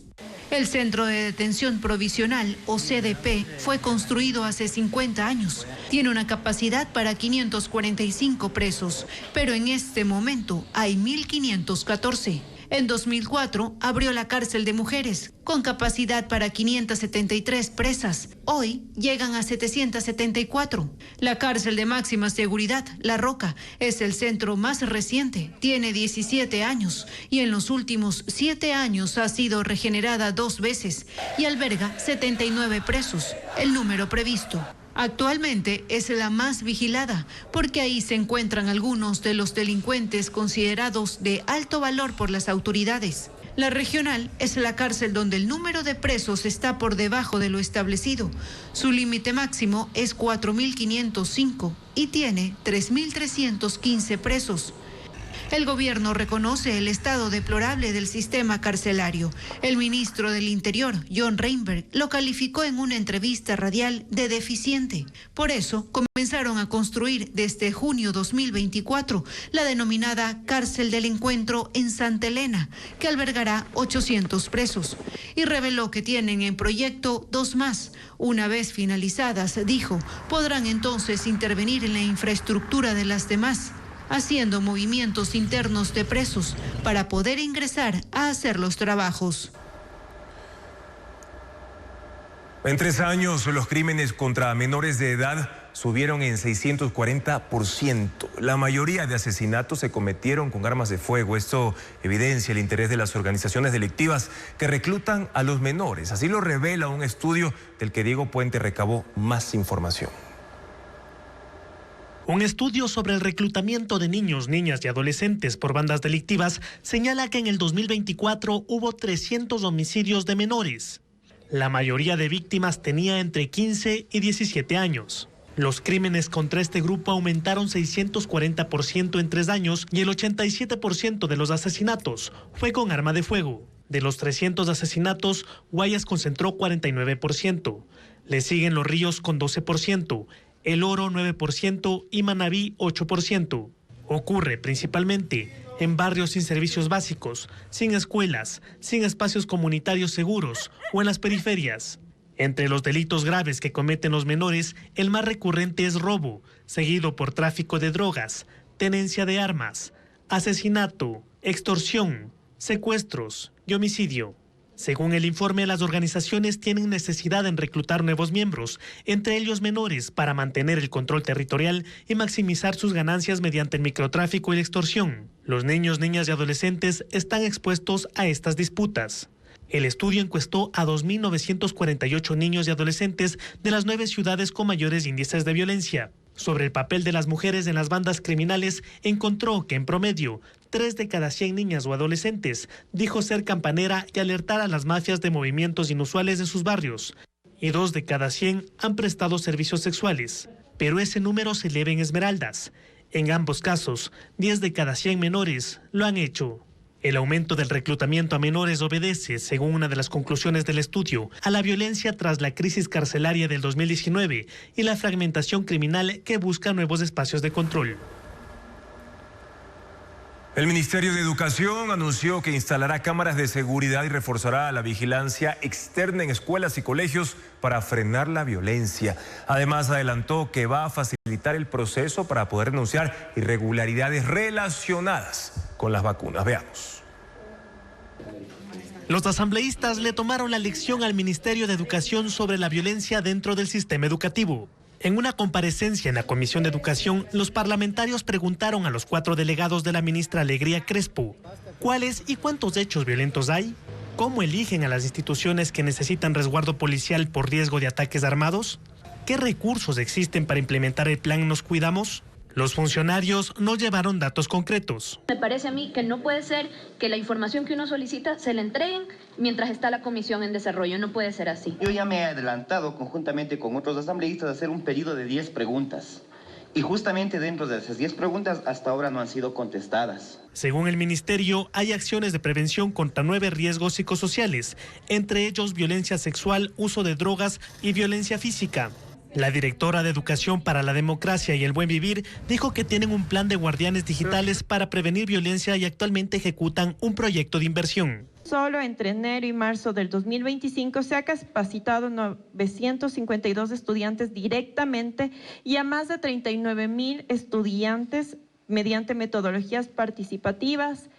El Centro de Detención Provisional, o CDP, fue construido hace 50 años. Tiene una capacidad para 545 presos, pero en este momento hay 1.514. En 2004 abrió la cárcel de mujeres, con capacidad para 573 presas. Hoy llegan a 774. La cárcel de máxima seguridad, La Roca, es el centro más reciente. Tiene 17 años y en los últimos 7 años ha sido regenerada 2 veces y alberga 79 presos, el número previsto. Actualmente es la más vigilada porque ahí se encuentran algunos de los delincuentes considerados de alto valor por las autoridades. La regional es la cárcel donde el número de presos está por debajo de lo establecido. Su límite máximo es 4.505 y tiene 3.315 presos. El gobierno reconoce el estado deplorable del sistema carcelario. El ministro del Interior, John Reinberg, lo calificó en una entrevista radial de deficiente. Por eso, comenzaron a construir desde junio 2024 la denominada Cárcel del Encuentro en Santa Elena, que albergará 800 presos. Y reveló que tienen en proyecto 2 más. Una vez finalizadas, dijo, podrán entonces intervenir en la infraestructura de las demás, haciendo movimientos internos de presos para poder ingresar a hacer los trabajos. En 3 años, los crímenes contra menores de edad subieron en 640%. La mayoría de asesinatos se cometieron con armas de fuego. Esto evidencia el interés de las organizaciones delictivas que reclutan a los menores. Así lo revela un estudio del que Diego Puente recabó más información. Un estudio sobre el reclutamiento de niños, niñas y adolescentes por bandas delictivas señala que en el 2024 hubo 300 homicidios de menores. La mayoría de víctimas tenía entre 15 y 17 años. Los crímenes contra este grupo aumentaron 640% en 3 años y el 87% de los asesinatos fue con arma de fuego. De los 300 asesinatos, Guayas concentró 49%. Le siguen Los Ríos con 12%. El Oro 9% y Manabí 8%. Ocurre principalmente en barrios sin servicios básicos, sin escuelas, sin espacios comunitarios seguros o en las periferias. Entre los delitos graves que cometen los menores, el más recurrente es robo, seguido por tráfico de drogas, tenencia de armas, asesinato, extorsión, secuestros y homicidio. Según el informe, las organizaciones tienen necesidad en reclutar nuevos miembros, entre ellos menores, para mantener el control territorial y maximizar sus ganancias mediante el microtráfico y la extorsión. Los niños, niñas y adolescentes están expuestos a estas disputas. El estudio encuestó a 2.948 niños y adolescentes de las 9 ciudades con mayores índices de violencia. Sobre el papel de las mujeres en las bandas criminales, encontró que en promedio 3 de cada 100 niñas o adolescentes dijo ser campanera y alertar a las mafias de movimientos inusuales en sus barrios, y 2 de cada 100 han prestado servicios sexuales, pero ese número se eleva en Esmeraldas. En ambos casos, 10 de cada 100 menores lo han hecho. El aumento del reclutamiento a menores obedece, según una de las conclusiones del estudio, a la violencia tras la crisis carcelaria del 2019 y la fragmentación criminal que busca nuevos espacios de control. El Ministerio de Educación anunció que instalará cámaras de seguridad y reforzará la vigilancia externa en escuelas y colegios para frenar la violencia. Además, adelantó que va a facilitar el proceso para poder denunciar irregularidades relacionadas con las vacunas. Veamos. Los asambleístas le tomaron la lección al Ministerio de Educación sobre la violencia dentro del sistema educativo. En una comparecencia en la Comisión de Educación, los parlamentarios preguntaron a los 4 delegados de la ministra Alegría Crespo, ¿cuáles y cuántos hechos violentos hay? ¿Cómo eligen a las instituciones que necesitan resguardo policial por riesgo de ataques armados? ¿Qué recursos existen para implementar el plan Nos Cuidamos? Los funcionarios no llevaron datos concretos. Me parece a mí que no puede ser que la información que uno solicita se la entreguen mientras está la comisión en desarrollo. No puede ser así. Yo ya me he adelantado conjuntamente con otros asambleístas a hacer un pedido de 10 preguntas. Y justamente dentro de esas 10 preguntas hasta ahora no han sido contestadas. Según el ministerio, hay acciones de prevención contra 9 riesgos psicosociales, entre ellos violencia sexual, uso de drogas y violencia física. La directora de Educación para la Democracia y el Buen Vivir dijo que tienen un plan de guardianes digitales para prevenir violencia y actualmente ejecutan un proyecto de inversión. Solo entre enero y marzo del 2025 se ha capacitado 952 estudiantes directamente y a más de 39,000 estudiantes mediante metodologías participativas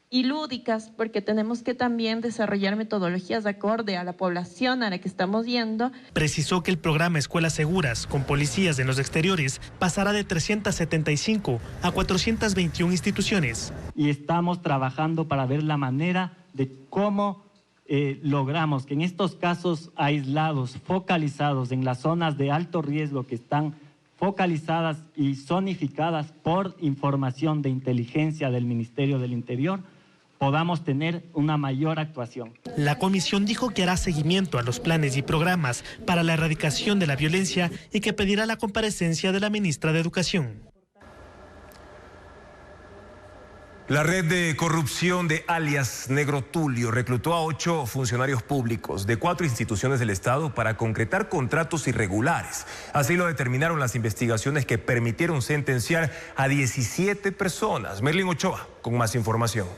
y lúdicas, porque tenemos que también desarrollar metodologías de acorde a la población a la que estamos yendo. Precisó que el programa Escuelas Seguras, con policías en los exteriores, pasará de 375 a 421 instituciones. Y estamos trabajando para ver la manera de cómo logramos que en estos casos aislados, focalizados en las zonas de alto riesgo que están focalizadas y zonificadas por información de inteligencia del Ministerio del Interior, podamos tener una mayor actuación. La comisión dijo que hará seguimiento a los planes y programas para la erradicación de la violencia y que pedirá la comparecencia de la ministra de Educación. La red de corrupción de alias Negro Tulio reclutó a 8 funcionarios públicos de 4 instituciones del Estado para concretar contratos irregulares. Así lo determinaron las investigaciones que permitieron sentenciar a 17 personas. Merlin Ochoa con más información.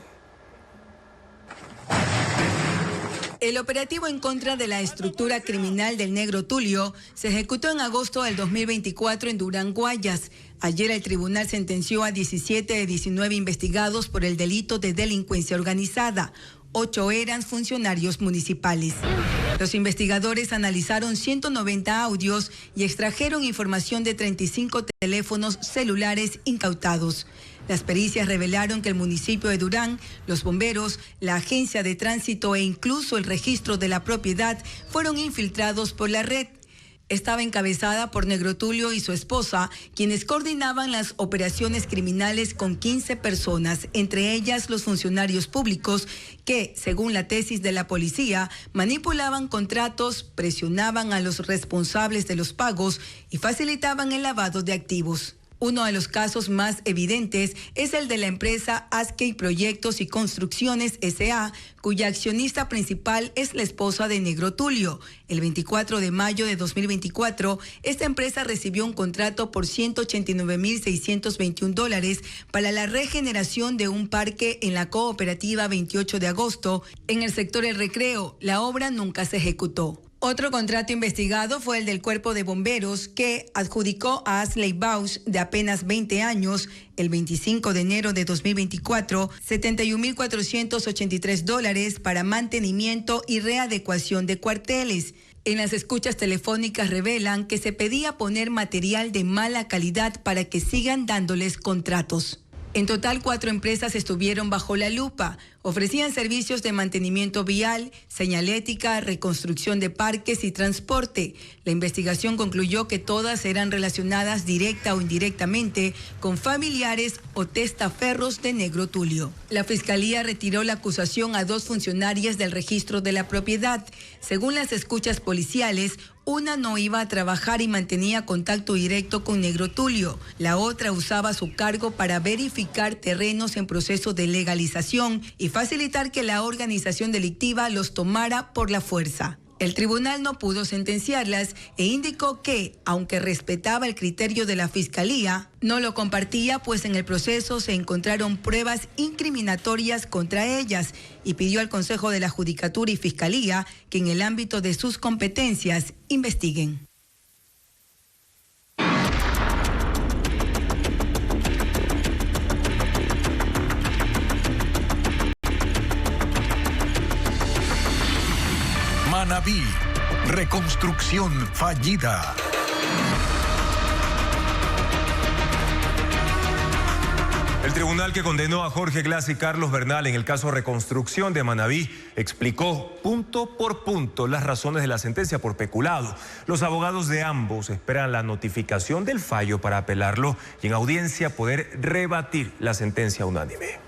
El operativo en contra de la estructura criminal del Negro Tulio se ejecutó en agosto del 2024 en Durán, Guayas. Ayer el tribunal sentenció a 17 de 19 investigados por el delito de delincuencia organizada. 8 eran funcionarios municipales. Los investigadores analizaron 190 audios y extrajeron información de 35 teléfonos celulares incautados. Las pericias revelaron que el municipio de Durán, los bomberos, la agencia de tránsito e incluso el registro de la propiedad fueron infiltrados por la red. Estaba encabezada por Negro Tulio y su esposa, quienes coordinaban las operaciones criminales con 15 personas, entre ellas los funcionarios públicos que, según la tesis de la policía, manipulaban contratos, presionaban a los responsables de los pagos y facilitaban el lavado de activos. Uno de los casos más evidentes es el de la empresa Askey Proyectos y Construcciones S.A., cuya accionista principal es la esposa de Negro Tulio. El 24 de mayo de 2024, esta empresa recibió un contrato por $189,621 para la regeneración de un parque en la cooperativa 28 de agosto en el sector El Recreo. La obra nunca se ejecutó. Otro contrato investigado fue el del Cuerpo de Bomberos, que adjudicó a Ashley Bausch, de apenas 20 años, el 25 de enero de 2024, $71,483 para mantenimiento y readecuación de cuarteles. En las escuchas telefónicas revelan que se pedía poner material de mala calidad para que sigan dándoles contratos. En total, 4 empresas estuvieron bajo la lupa. Ofrecían servicios de mantenimiento vial, señalética, reconstrucción de parques y transporte. La investigación concluyó que todas eran relacionadas directa o indirectamente con familiares o testaferros de Negro Tulio. La Fiscalía retiró la acusación a 2 funcionarias del registro de la propiedad. Según las escuchas policiales, una no iba a trabajar y mantenía contacto directo con Negro Tulio. La otra usaba su cargo para verificar terrenos en proceso de legalización y facilitar que la organización delictiva los tomara por la fuerza. El tribunal no pudo sentenciarlas e indicó que, aunque respetaba el criterio de la Fiscalía, no lo compartía, pues en el proceso se encontraron pruebas incriminatorias contra ellas, y pidió al Consejo de la Judicatura y Fiscalía que en el ámbito de sus competencias investiguen. Manabí. Reconstrucción fallida. El tribunal que condenó a Jorge Glass y Carlos Bernal en el caso Reconstrucción de Manabí explicó punto por punto las razones de la sentencia por peculado. Los abogados de ambos esperan la notificación del fallo para apelarlo y en audiencia poder rebatir la sentencia unánime.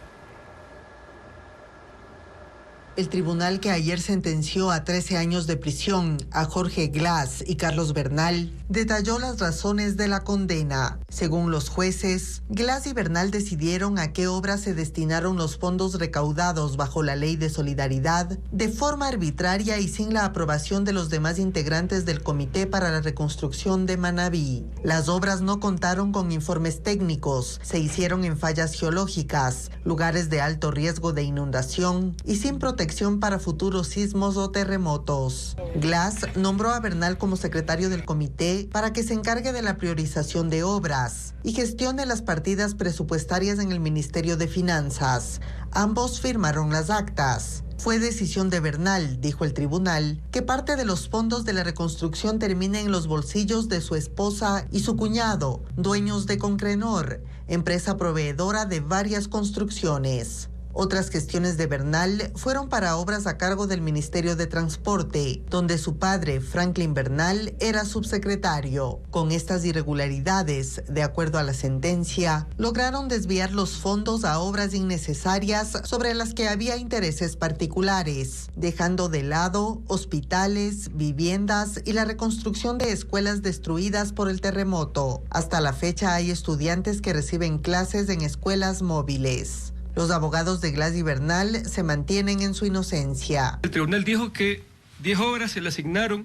El tribunal que ayer sentenció a 13 años de prisión a Jorge Glass y Carlos Bernal detalló las razones de la condena. Según los jueces, Glass y Bernal decidieron a qué obras se destinaron los fondos recaudados bajo la Ley de Solidaridad de forma arbitraria y sin la aprobación de los demás integrantes del Comité para la Reconstrucción de Manabí. Las obras no contaron con informes técnicos, se hicieron en fallas geológicas, lugares de alto riesgo de inundación y sin protección para futuros sismos o terremotos. Glass nombró a Bernal como secretario del comité para que se encargue de la priorización de obras y gestione las partidas presupuestarias en el Ministerio de Finanzas. Ambos firmaron las actas. Fue decisión de Bernal, dijo el tribunal, que parte de los fondos de la reconstrucción termine en los bolsillos de su esposa y su cuñado, dueños de Concrenor, empresa proveedora de varias construcciones. Otras gestiones de Bernal fueron para obras a cargo del Ministerio de Transporte, donde su padre, Franklin Bernal, era subsecretario. Con estas irregularidades, de acuerdo a la sentencia, lograron desviar los fondos a obras innecesarias sobre las que había intereses particulares, dejando de lado hospitales, viviendas y la reconstrucción de escuelas destruidas por el terremoto. Hasta la fecha hay estudiantes que reciben clases en escuelas móviles. Los abogados de Glass y Bernal se mantienen en su inocencia. El tribunal dijo que 10 obras se le asignaron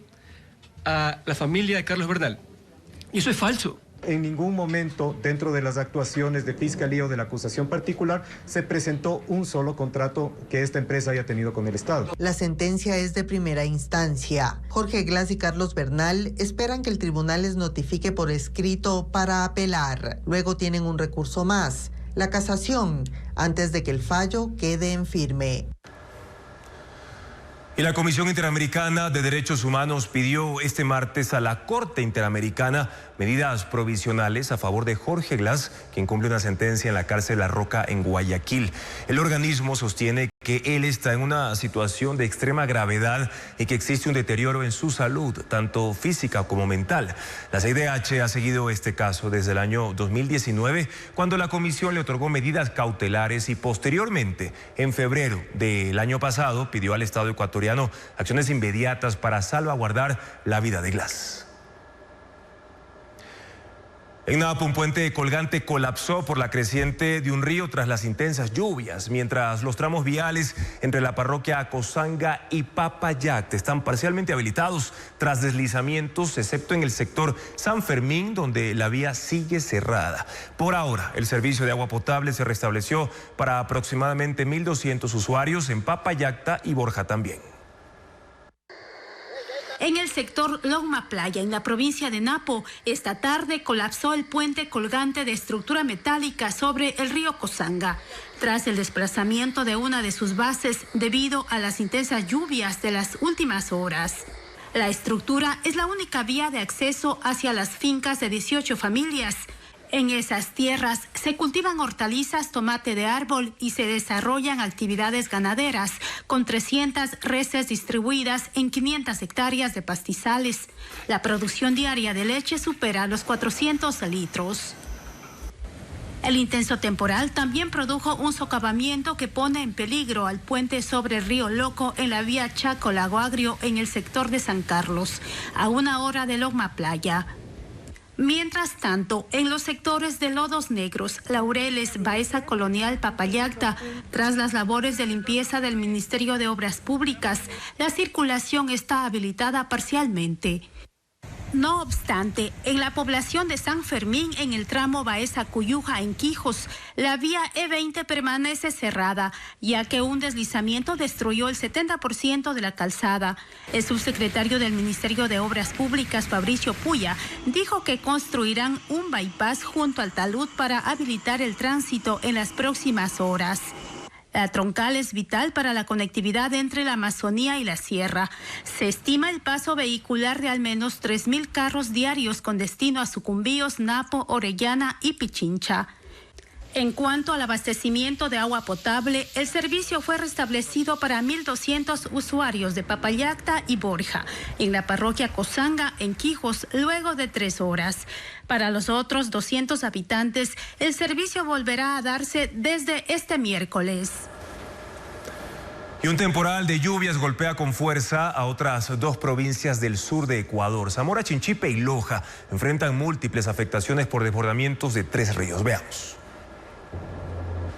a la familia de Carlos Bernal. Y eso es falso. En ningún momento dentro de las actuaciones de fiscalía o de la acusación particular se presentó un solo contrato que esta empresa haya tenido con el Estado. La sentencia es de primera instancia. Jorge Glass y Carlos Bernal esperan que el tribunal les notifique por escrito para apelar. Luego tienen un recurso más, la casación, antes de que el fallo quede en firme. Y la Comisión Interamericana de Derechos Humanos pidió este martes a la Corte Interamericana medidas provisionales a favor de Jorge Glass, quien cumple una sentencia en la cárcel La Roca en Guayaquil. El organismo sostiene que él está en una situación de extrema gravedad y que existe un deterioro en su salud, tanto física como mental. La CIDH ha seguido este caso desde el año 2019, cuando la comisión le otorgó medidas cautelares y posteriormente, en febrero del año pasado, pidió al Estado ecuatoriano acciones inmediatas para salvaguardar la vida de Glass. En Napo, un puente colgante colapsó por la creciente de un río tras las intensas lluvias, mientras los tramos viales entre la parroquia Acosanga y Papayacta están parcialmente habilitados tras deslizamientos, excepto en el sector San Fermín, donde la vía sigue cerrada. Por ahora, el servicio de agua potable se restableció para aproximadamente 1.200 usuarios en Papayacta y Borja también. En el sector Loma Playa, en la provincia de Napo, esta tarde colapsó el puente colgante de estructura metálica sobre el río Cosanga, tras el desplazamiento de una de sus bases debido a las intensas lluvias de las últimas horas. La estructura es la única vía de acceso hacia las fincas de 18 familias. En esas tierras se cultivan hortalizas, tomate de árbol y se desarrollan actividades ganaderas, con 300 reses distribuidas en 500 hectáreas de pastizales. La producción diaria de leche supera los 400 litros. El intenso temporal también produjo un socavamiento que pone en peligro al puente sobre el río Loco en la vía Chaco-Lago Agrio en el sector de San Carlos, a 1 hora de Loma Playa. Mientras tanto, en los sectores de Lodos Negros, Laureles, Baeza Colonial, Papayacta, tras las labores de limpieza del Ministerio de Obras Públicas, la circulación está habilitada parcialmente. No obstante, en la población de San Fermín, en el tramo Baeza-Cuyuja, en Quijos, la vía E20 permanece cerrada, ya que un deslizamiento destruyó el 70% de la calzada. El subsecretario del Ministerio de Obras Públicas, Fabricio Puya, dijo que construirán un bypass junto al talud para habilitar el tránsito en las próximas horas. La troncal es vital para la conectividad entre la Amazonía y la sierra. Se estima el paso vehicular de al menos 3.000 carros diarios con destino a Sucumbíos, Napo, Orellana y Pichincha. En cuanto al abastecimiento de agua potable, el servicio fue restablecido para 1.200 usuarios de Papallacta y Borja, en la parroquia Cosanga, en Quijos, luego de 3 horas. Para los otros 200 habitantes, el servicio volverá a darse desde este miércoles. Y un temporal de lluvias golpea con fuerza a otras 2 provincias del sur de Ecuador. Zamora, Chinchipe y Loja enfrentan múltiples afectaciones por desbordamientos de 3 ríos. Veamos.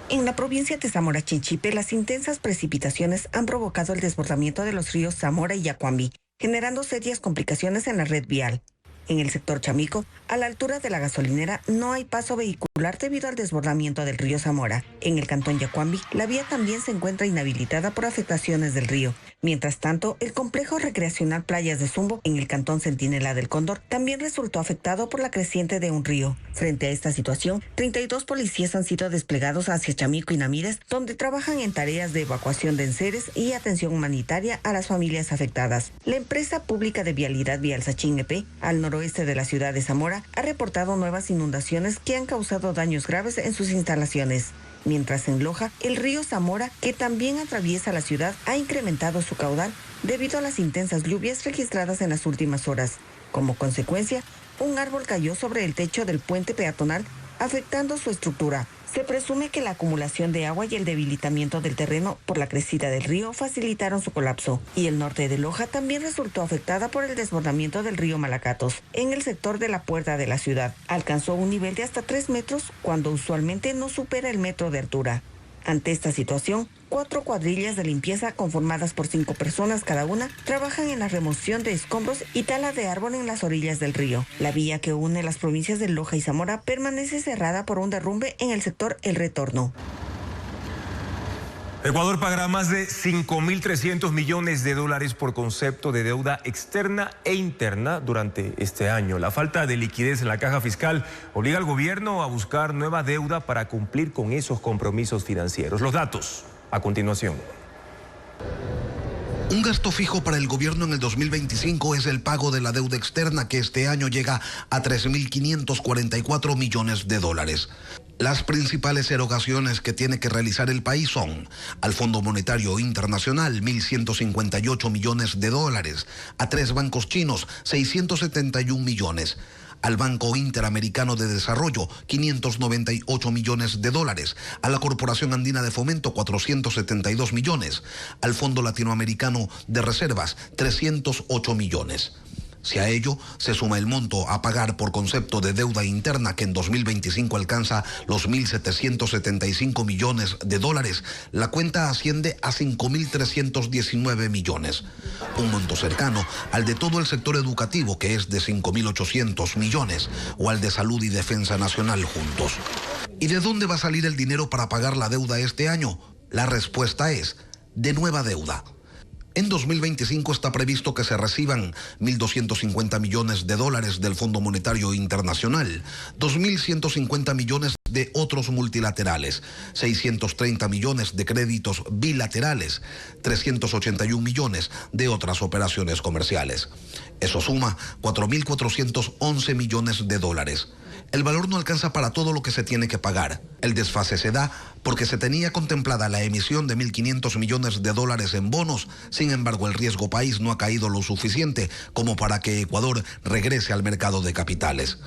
En la provincia de Zamora Chinchipe, las intensas precipitaciones han provocado el desbordamiento de los ríos Zamora y Yacuambi, generando serias complicaciones en la red vial. En el sector Chamico, a la altura de la gasolinera, no hay paso vehicular debido al desbordamiento del río Zamora. En el cantón Yacuambi, la vía también se encuentra inhabilitada por afectaciones del río. Mientras tanto, el complejo recreacional Playas de Zumbo, en el cantón Centinela del Cóndor, también resultó afectado por la creciente de un río. Frente a esta situación, 32 policías han sido desplegados hacia Chamico y Namírez, donde trabajan en tareas de evacuación de enseres y atención humanitaria a las familias afectadas. La empresa pública de vialidad Vial Sachín EP, al noroeste de la ciudad de Zamora, ha reportado nuevas inundaciones que han causado daños graves en sus instalaciones. Mientras en Loja, el río Zamora, que también atraviesa la ciudad, ha incrementado su caudal debido a las intensas lluvias registradas en las últimas horas. Como consecuencia, un árbol cayó sobre el techo del puente peatonal, afectando su estructura. Se presume que la acumulación de agua y el debilitamiento del terreno por la crecida del río facilitaron su colapso. Y el norte de Loja también resultó afectada por el desbordamiento del río Malacatos. En el sector de la puerta de la ciudad, alcanzó un nivel de hasta 3 metros, cuando usualmente no supera el metro de altura. Ante esta situación, 4 cuadrillas de limpieza conformadas por 5 personas cada una trabajan en la remoción de escombros y tala de árbol en las orillas del río. La vía que une las provincias de Loja y Zamora permanece cerrada por un derrumbe en el sector El Retorno. Ecuador pagará más de 5.300 millones de dólares por concepto de deuda externa e interna durante este año. La falta de liquidez en la caja fiscal obliga al gobierno a buscar nueva deuda para cumplir con esos compromisos financieros. Los datos a continuación. Un gasto fijo para el gobierno en el 2025 es el pago de la deuda externa, que este año llega a 3.544 millones de dólares. Las principales erogaciones que tiene que realizar el país son: al Fondo Monetario Internacional, 1.158 millones de dólares, a 3 bancos chinos, 671 millones, al Banco Interamericano de Desarrollo, 598 millones de dólares, a la Corporación Andina de Fomento, 472 millones, al Fondo Latinoamericano de Reservas, 308 millones. Si a ello se suma el monto a pagar por concepto de deuda interna, que en 2025 alcanza los 1.775 millones de dólares, la cuenta asciende a 5.319 millones. Un monto cercano al de todo el sector educativo, que es de 5.800 millones, o al de salud y defensa nacional juntos. ¿Y de dónde va a salir el dinero para pagar la deuda este año? La respuesta es: de nueva deuda. En 2025 está previsto que se reciban 1.250 millones de dólares del Fondo Monetario Internacional, 2.150 millones de otros multilaterales, 630 millones de créditos bilaterales, 381 millones de otras operaciones comerciales. Eso suma 4.411 millones de dólares. El valor no alcanza para todo lo que se tiene que pagar. El desfase se da porque se tenía contemplada la emisión de 1.500 millones de dólares en bonos. Sin embargo, el riesgo país no ha caído lo suficiente como para que Ecuador regrese al mercado de capitales.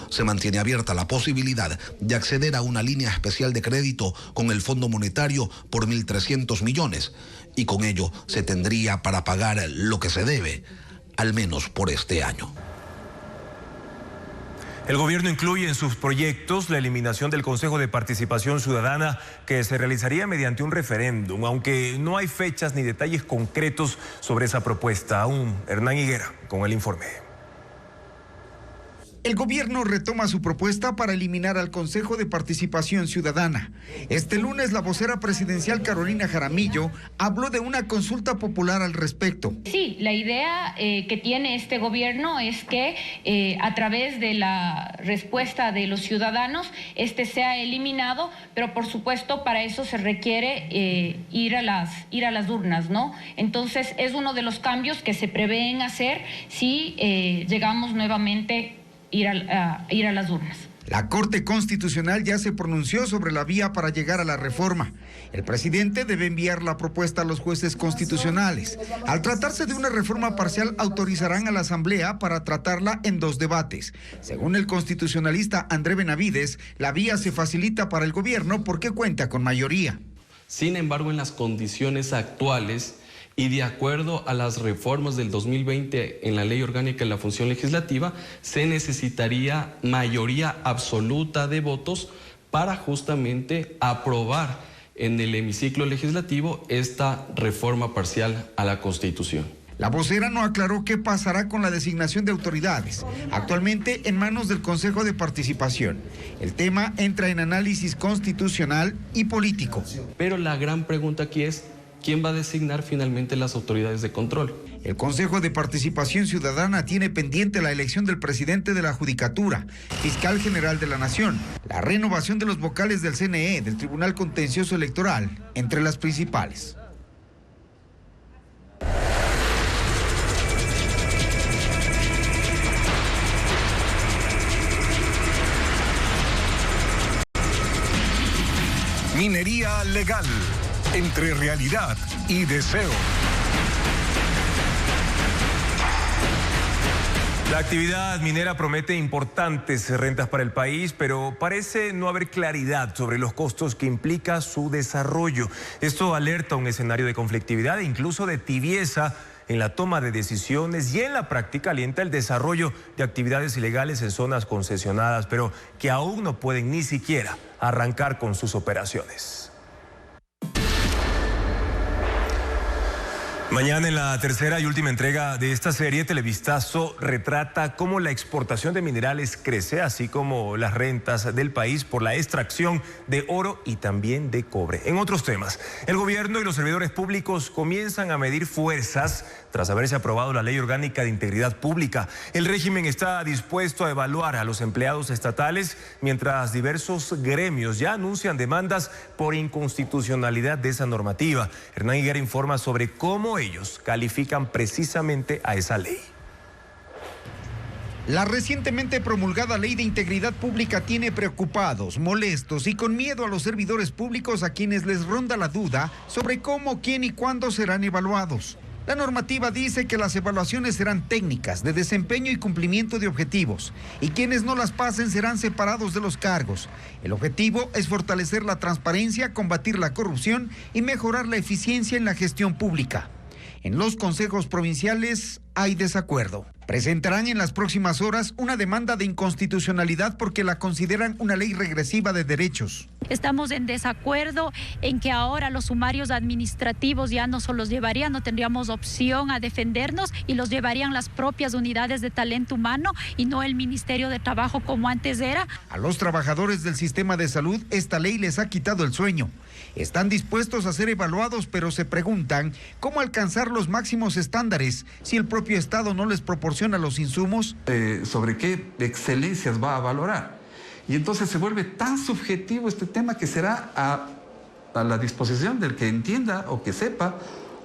Se mantiene abierta la posibilidad de acceder a una línea especial de crédito con el Fondo Monetario por 1.300 millones, y con ello se tendría para pagar lo que se debe, al menos por este año. El gobierno incluye en sus proyectos la eliminación del Consejo de Participación Ciudadana, que se realizaría mediante un referéndum, aunque no hay fechas ni detalles concretos sobre esa propuesta aún. Hernán Higuera con el informe. El gobierno retoma su propuesta para eliminar al Consejo de Participación Ciudadana. Este lunes, la vocera presidencial Carolina Jaramillo habló de una consulta popular al respecto. Sí, la idea que tiene este gobierno es que a través de la respuesta de los ciudadanos, este sea eliminado, pero por supuesto para eso se requiere ir a las urnas, ¿no? Entonces es uno de los cambios que se prevén hacer si llegamos nuevamente ir a las urnas. La Corte Constitucional ya se pronunció sobre la vía para llegar a la reforma. El presidente debe enviar la propuesta a los jueces constitucionales. Al tratarse de una reforma parcial, autorizarán a la Asamblea para tratarla en 2 debates. Según el constitucionalista André Benavides, la vía se facilita para el gobierno porque cuenta con mayoría. Sin embargo, en las condiciones actuales y de acuerdo a las reformas del 2020 en la Ley Orgánica de la Función Legislativa, se necesitaría mayoría absoluta de votos para justamente aprobar en el hemiciclo legislativo esta reforma parcial a la Constitución. La vocera no aclaró qué pasará con la designación de autoridades, actualmente en manos del Consejo de Participación. El tema entra en análisis constitucional y político. Pero la gran pregunta aquí es, ¿quién va a designar finalmente las autoridades de control? El Consejo de Participación Ciudadana tiene pendiente la elección del presidente de la Judicatura, fiscal general de la Nación, la renovación de los vocales del CNE, del Tribunal Contencioso Electoral, entre las principales. Minería legal, entre realidad y deseo. La actividad minera promete importantes rentas para el país, pero parece no haber claridad sobre los costos que implica su desarrollo. Esto alerta a un escenario de conflictividad e incluso de tibieza en la toma de decisiones y en la práctica alienta el desarrollo de actividades ilegales en zonas concesionadas, pero que aún no pueden ni siquiera arrancar con sus operaciones. Mañana en la tercera y última entrega de esta serie, Televistazo retrata cómo la exportación de minerales crece, así como las rentas del país por la extracción de oro y también de cobre. En otros temas, el gobierno y los servidores públicos comienzan a medir fuerzas tras haberse aprobado la Ley Orgánica de Integridad Pública. El régimen está dispuesto a evaluar a los empleados estatales, mientras diversos gremios ya anuncian demandas por inconstitucionalidad de esa normativa. Hernán Higuera informa sobre cómo ellos califican precisamente a esa ley. La recientemente promulgada Ley de Integridad Pública tiene preocupados, molestos y con miedo a los servidores públicos, a quienes les ronda la duda sobre cómo, quién y cuándo serán evaluados. La normativa dice que las evaluaciones serán técnicas, de desempeño y cumplimiento de objetivos, y quienes no las pasen serán separados de los cargos. El objetivo es fortalecer la transparencia, combatir la corrupción y mejorar la eficiencia en la gestión pública. En los consejos provinciales hay desacuerdo. Presentarán en las próximas horas una demanda de inconstitucionalidad porque la consideran una ley regresiva de derechos. Estamos en desacuerdo en que ahora los sumarios administrativos ya no solo los llevarían, no tendríamos opción a defendernos y los llevarían las propias unidades de talento humano y no el Ministerio de Trabajo como antes era. A los trabajadores del sistema de salud esta ley les ha quitado el sueño. Están dispuestos a ser evaluados, pero se preguntan cómo alcanzar los máximos estándares si el propio Estado no les proporciona los insumos. Sobre qué excelencias va a valorar. Y entonces se vuelve tan subjetivo este tema que será a la disposición del que entienda o que sepa,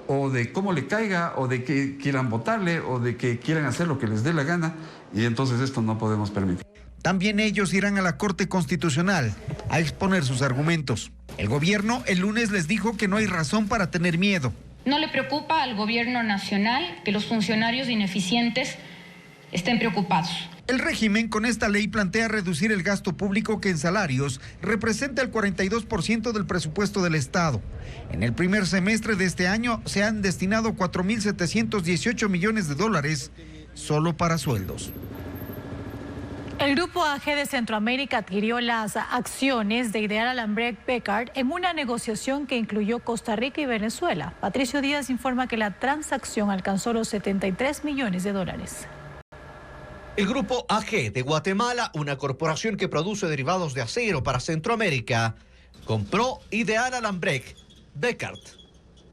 o de cómo le caiga, o de que quieran votarle, o de que quieran hacer lo que les dé la gana, y entonces esto no podemos permitir. También ellos irán a la Corte Constitucional a exponer sus argumentos. El gobierno el lunes les dijo que no hay razón para tener miedo. No le preocupa al gobierno nacional que los funcionarios ineficientes estén preocupados. El régimen con esta ley plantea reducir el gasto público que en salarios representa el 42% del presupuesto del Estado. En el primer semestre de este año se han destinado 4.718 millones de dólares solo para sueldos. El Grupo AG de Centroamérica adquirió las acciones de Ideal Alambrec Packard en una negociación que incluyó Costa Rica y Venezuela. Patricio Díaz informa que la transacción alcanzó los 73 millones de dólares. El Grupo AG de Guatemala, una corporación que produce derivados de acero para Centroamérica, compró Ideal Alambrec Bekaert.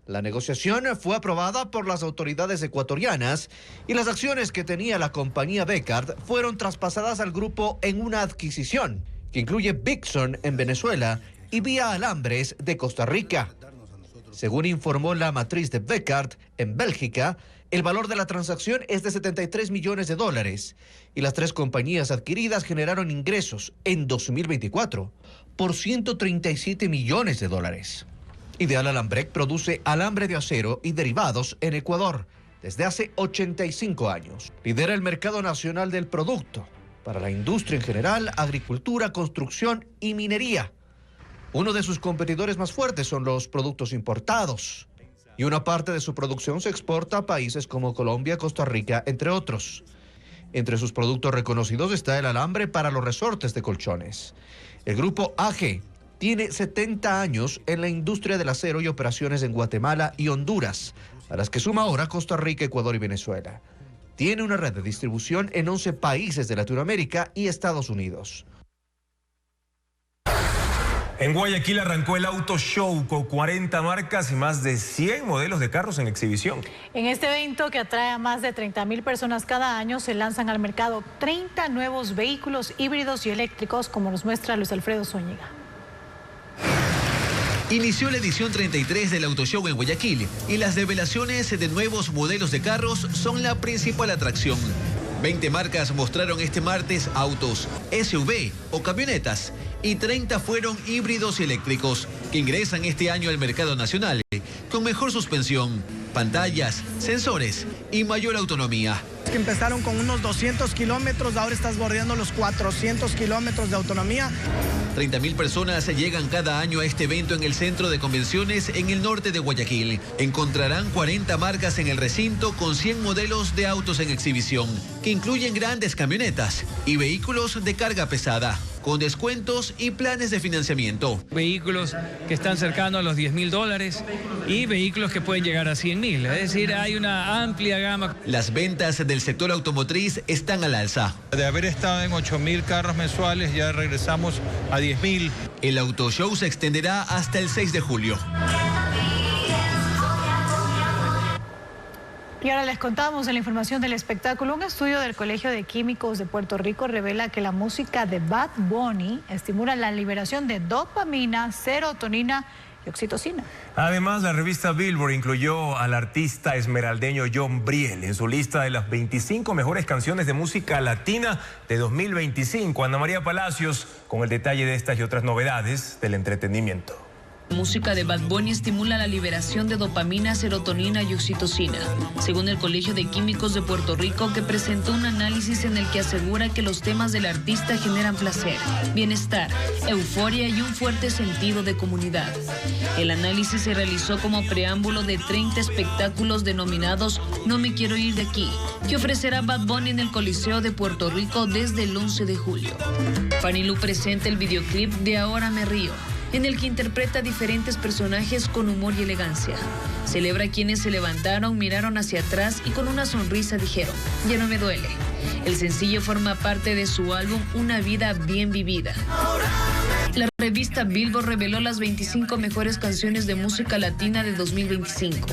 La negociación fue aprobada por las autoridades ecuatorianas y las acciones que tenía la compañía Bekaert fueron traspasadas al grupo en una adquisición que incluye Bixson en Venezuela y Vía Alambres de Costa Rica. Según informó la matriz de Bekaert en Bélgica, el valor de la transacción es de $73 millones y las tres compañías adquiridas generaron ingresos en 2024 por $137 millones. Ideal Alambrec produce alambre de acero y derivados en Ecuador desde hace 85 años. Lidera el mercado nacional del producto para la industria en general, agricultura, construcción y minería. Uno de sus competidores más fuertes son los productos importados, y una parte de su producción se exporta a países como Colombia, Costa Rica, entre otros. Entre sus productos reconocidos está el alambre para los resortes de colchones. El Grupo AG tiene 70 años en la industria del acero y operaciones en Guatemala y Honduras, a las que suma ahora Costa Rica, Ecuador y Venezuela. Tiene una red de distribución en 11 países de Latinoamérica y Estados Unidos. En Guayaquil arrancó el Auto Show con 40 marcas y más de 100 modelos de carros en exhibición. En este evento, que atrae a más de 30.000 personas cada año, se lanzan al mercado 30 nuevos vehículos híbridos y eléctricos, como nos muestra Luis Alfredo Zúñiga. Inició la edición 33 del Auto Show en Guayaquil y las revelaciones de nuevos modelos de carros son la principal atracción. 20 marcas mostraron este martes autos, SUV o camionetas y 30 fueron híbridos y eléctricos que ingresan este año al mercado nacional con mejor suspensión, pantallas, sensores y mayor autonomía. Que empezaron con unos 200 kilómetros, ahora estás bordeando los 400 kilómetros de autonomía. 30.000 personas llegan cada año a este evento en el centro de convenciones en el norte de Guayaquil. Encontrarán 40 marcas en el recinto con 100 modelos de autos en exhibición, que incluyen grandes camionetas y vehículos de carga pesada, con descuentos y planes de financiamiento. Vehículos que están cercanos a los $10.000 y vehículos que pueden llegar a 100.000. Es decir, hay una amplia gama. Las ventas del sector automotriz están al alza. De haber estado en 8.000 carros mensuales, ya regresamos a 10.000. El Auto Show se extenderá hasta el 6 de julio. Y ahora les contamos en la información del espectáculo. Un estudio del Colegio de Químicos de Puerto Rico revela que la música de Bad Bunny estimula la liberación de dopamina, serotonina y oxitocina. Además, la revista Billboard incluyó al artista esmeraldeño John Briel en su lista de las 25 mejores canciones de música latina de 2025. Ana María Palacios con el detalle de estas y otras novedades del entretenimiento. La música de Bad Bunny estimula la liberación de dopamina, serotonina y oxitocina, según el Colegio de Químicos de Puerto Rico, que presentó un análisis en el que asegura que los temas del artista generan placer, bienestar, euforia y un fuerte sentido de comunidad. El análisis se realizó como preámbulo de 30 espectáculos denominados No me quiero ir de aquí, que ofrecerá Bad Bunny en el Coliseo de Puerto Rico desde el 11 de julio. Fanny Lu presenta el videoclip de Ahora me río, en el que interpreta diferentes personajes con humor y elegancia. Celebra a quienes se levantaron, miraron hacia atrás y con una sonrisa dijeron, ya no me duele. El sencillo forma parte de su álbum Una vida bien vivida. La revista Billboard reveló las 25 mejores canciones de música latina de 2025.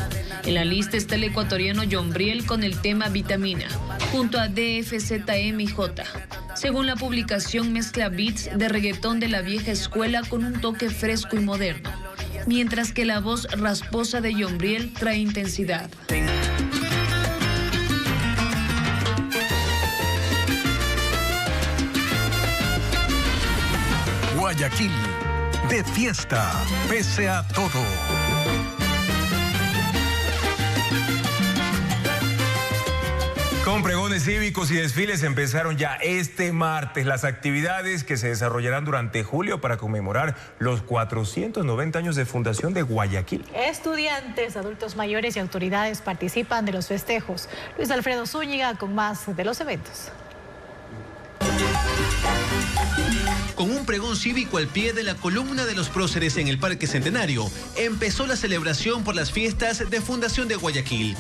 En la lista está el ecuatoriano John Briel con el tema Vitamina, junto a DFZMJ. Según la publicación, mezcla beats de reggaetón de la vieja escuela con un toque fresco y moderno, mientras que la voz rasposa de John Briel trae intensidad. Guayaquil, de fiesta, pese a todo. Con pregones cívicos y desfiles empezaron ya este martes las actividades que se desarrollarán durante julio para conmemorar los 490 años de fundación de Guayaquil. Estudiantes, adultos mayores y autoridades participan de los festejos. Luis Alfredo Zúñiga con más de los eventos. Con un pregón cívico al pie de la columna de los próceres en el Parque Centenario, empezó la celebración por las fiestas de Fundación de Guayaquil.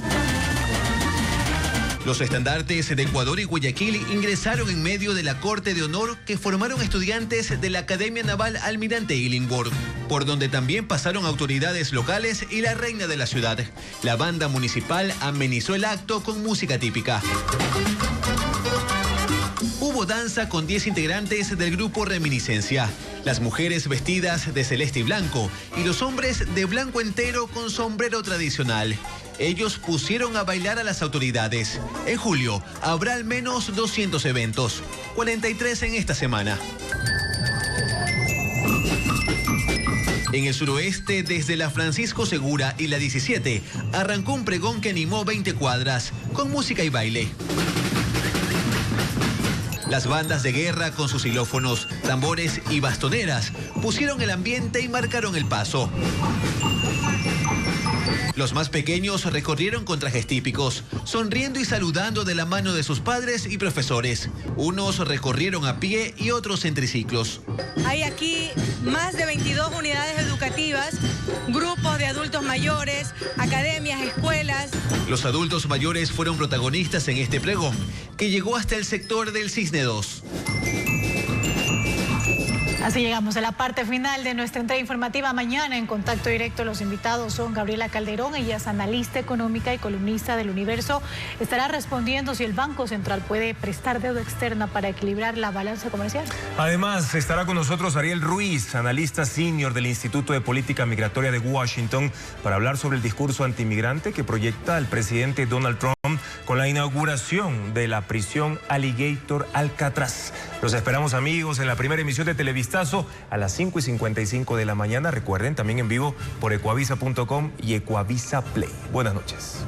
Los estandartes de Ecuador y Guayaquil ingresaron en medio de la corte de honor que formaron estudiantes de la Academia Naval Almirante Illingworth, por donde también pasaron autoridades locales y la reina de la ciudad. La banda municipal amenizó el acto con música típica. Hubo danza con 10 integrantes del grupo Reminiscencia. Las mujeres vestidas de celeste y blanco y los hombres de blanco entero con sombrero tradicional. Ellos pusieron a bailar a las autoridades. En julio habrá al menos 200 eventos, 43 en esta semana. En el suroeste, desde la Francisco Segura y la 17, arrancó un pregón que animó 20 cuadras, con música y baile. Las bandas de guerra con sus xilófonos, tambores y bastoneras pusieron el ambiente y marcaron el paso. Los más pequeños recorrieron con trajes típicos, sonriendo y saludando de la mano de sus padres y profesores. Unos recorrieron a pie y otros en triciclos. Hay aquí más de 22 unidades educativas, grupos de adultos mayores, academias, escuelas. Los adultos mayores fueron protagonistas en este pregón, que llegó hasta el sector del Cisne 2. Así llegamos a la parte final de nuestra entrega informativa. Mañana en Contacto Directo los invitados son Gabriela Calderón, ella es analista económica y columnista del Universo. Estará respondiendo si el Banco Central puede prestar deuda externa para equilibrar la balanza comercial. Además estará con nosotros Ariel Ruiz, analista senior del Instituto de Política Migratoria de Washington, para hablar sobre el discurso antimigrante que proyecta el presidente Donald Trump con la inauguración de la prisión Alligator Alcatraz. Los esperamos, amigos, en la primera emisión de Televistazo a las 5:55 de la mañana. Recuerden, también en vivo por ecuavisa.com y Ecuavisa Play. Buenas noches.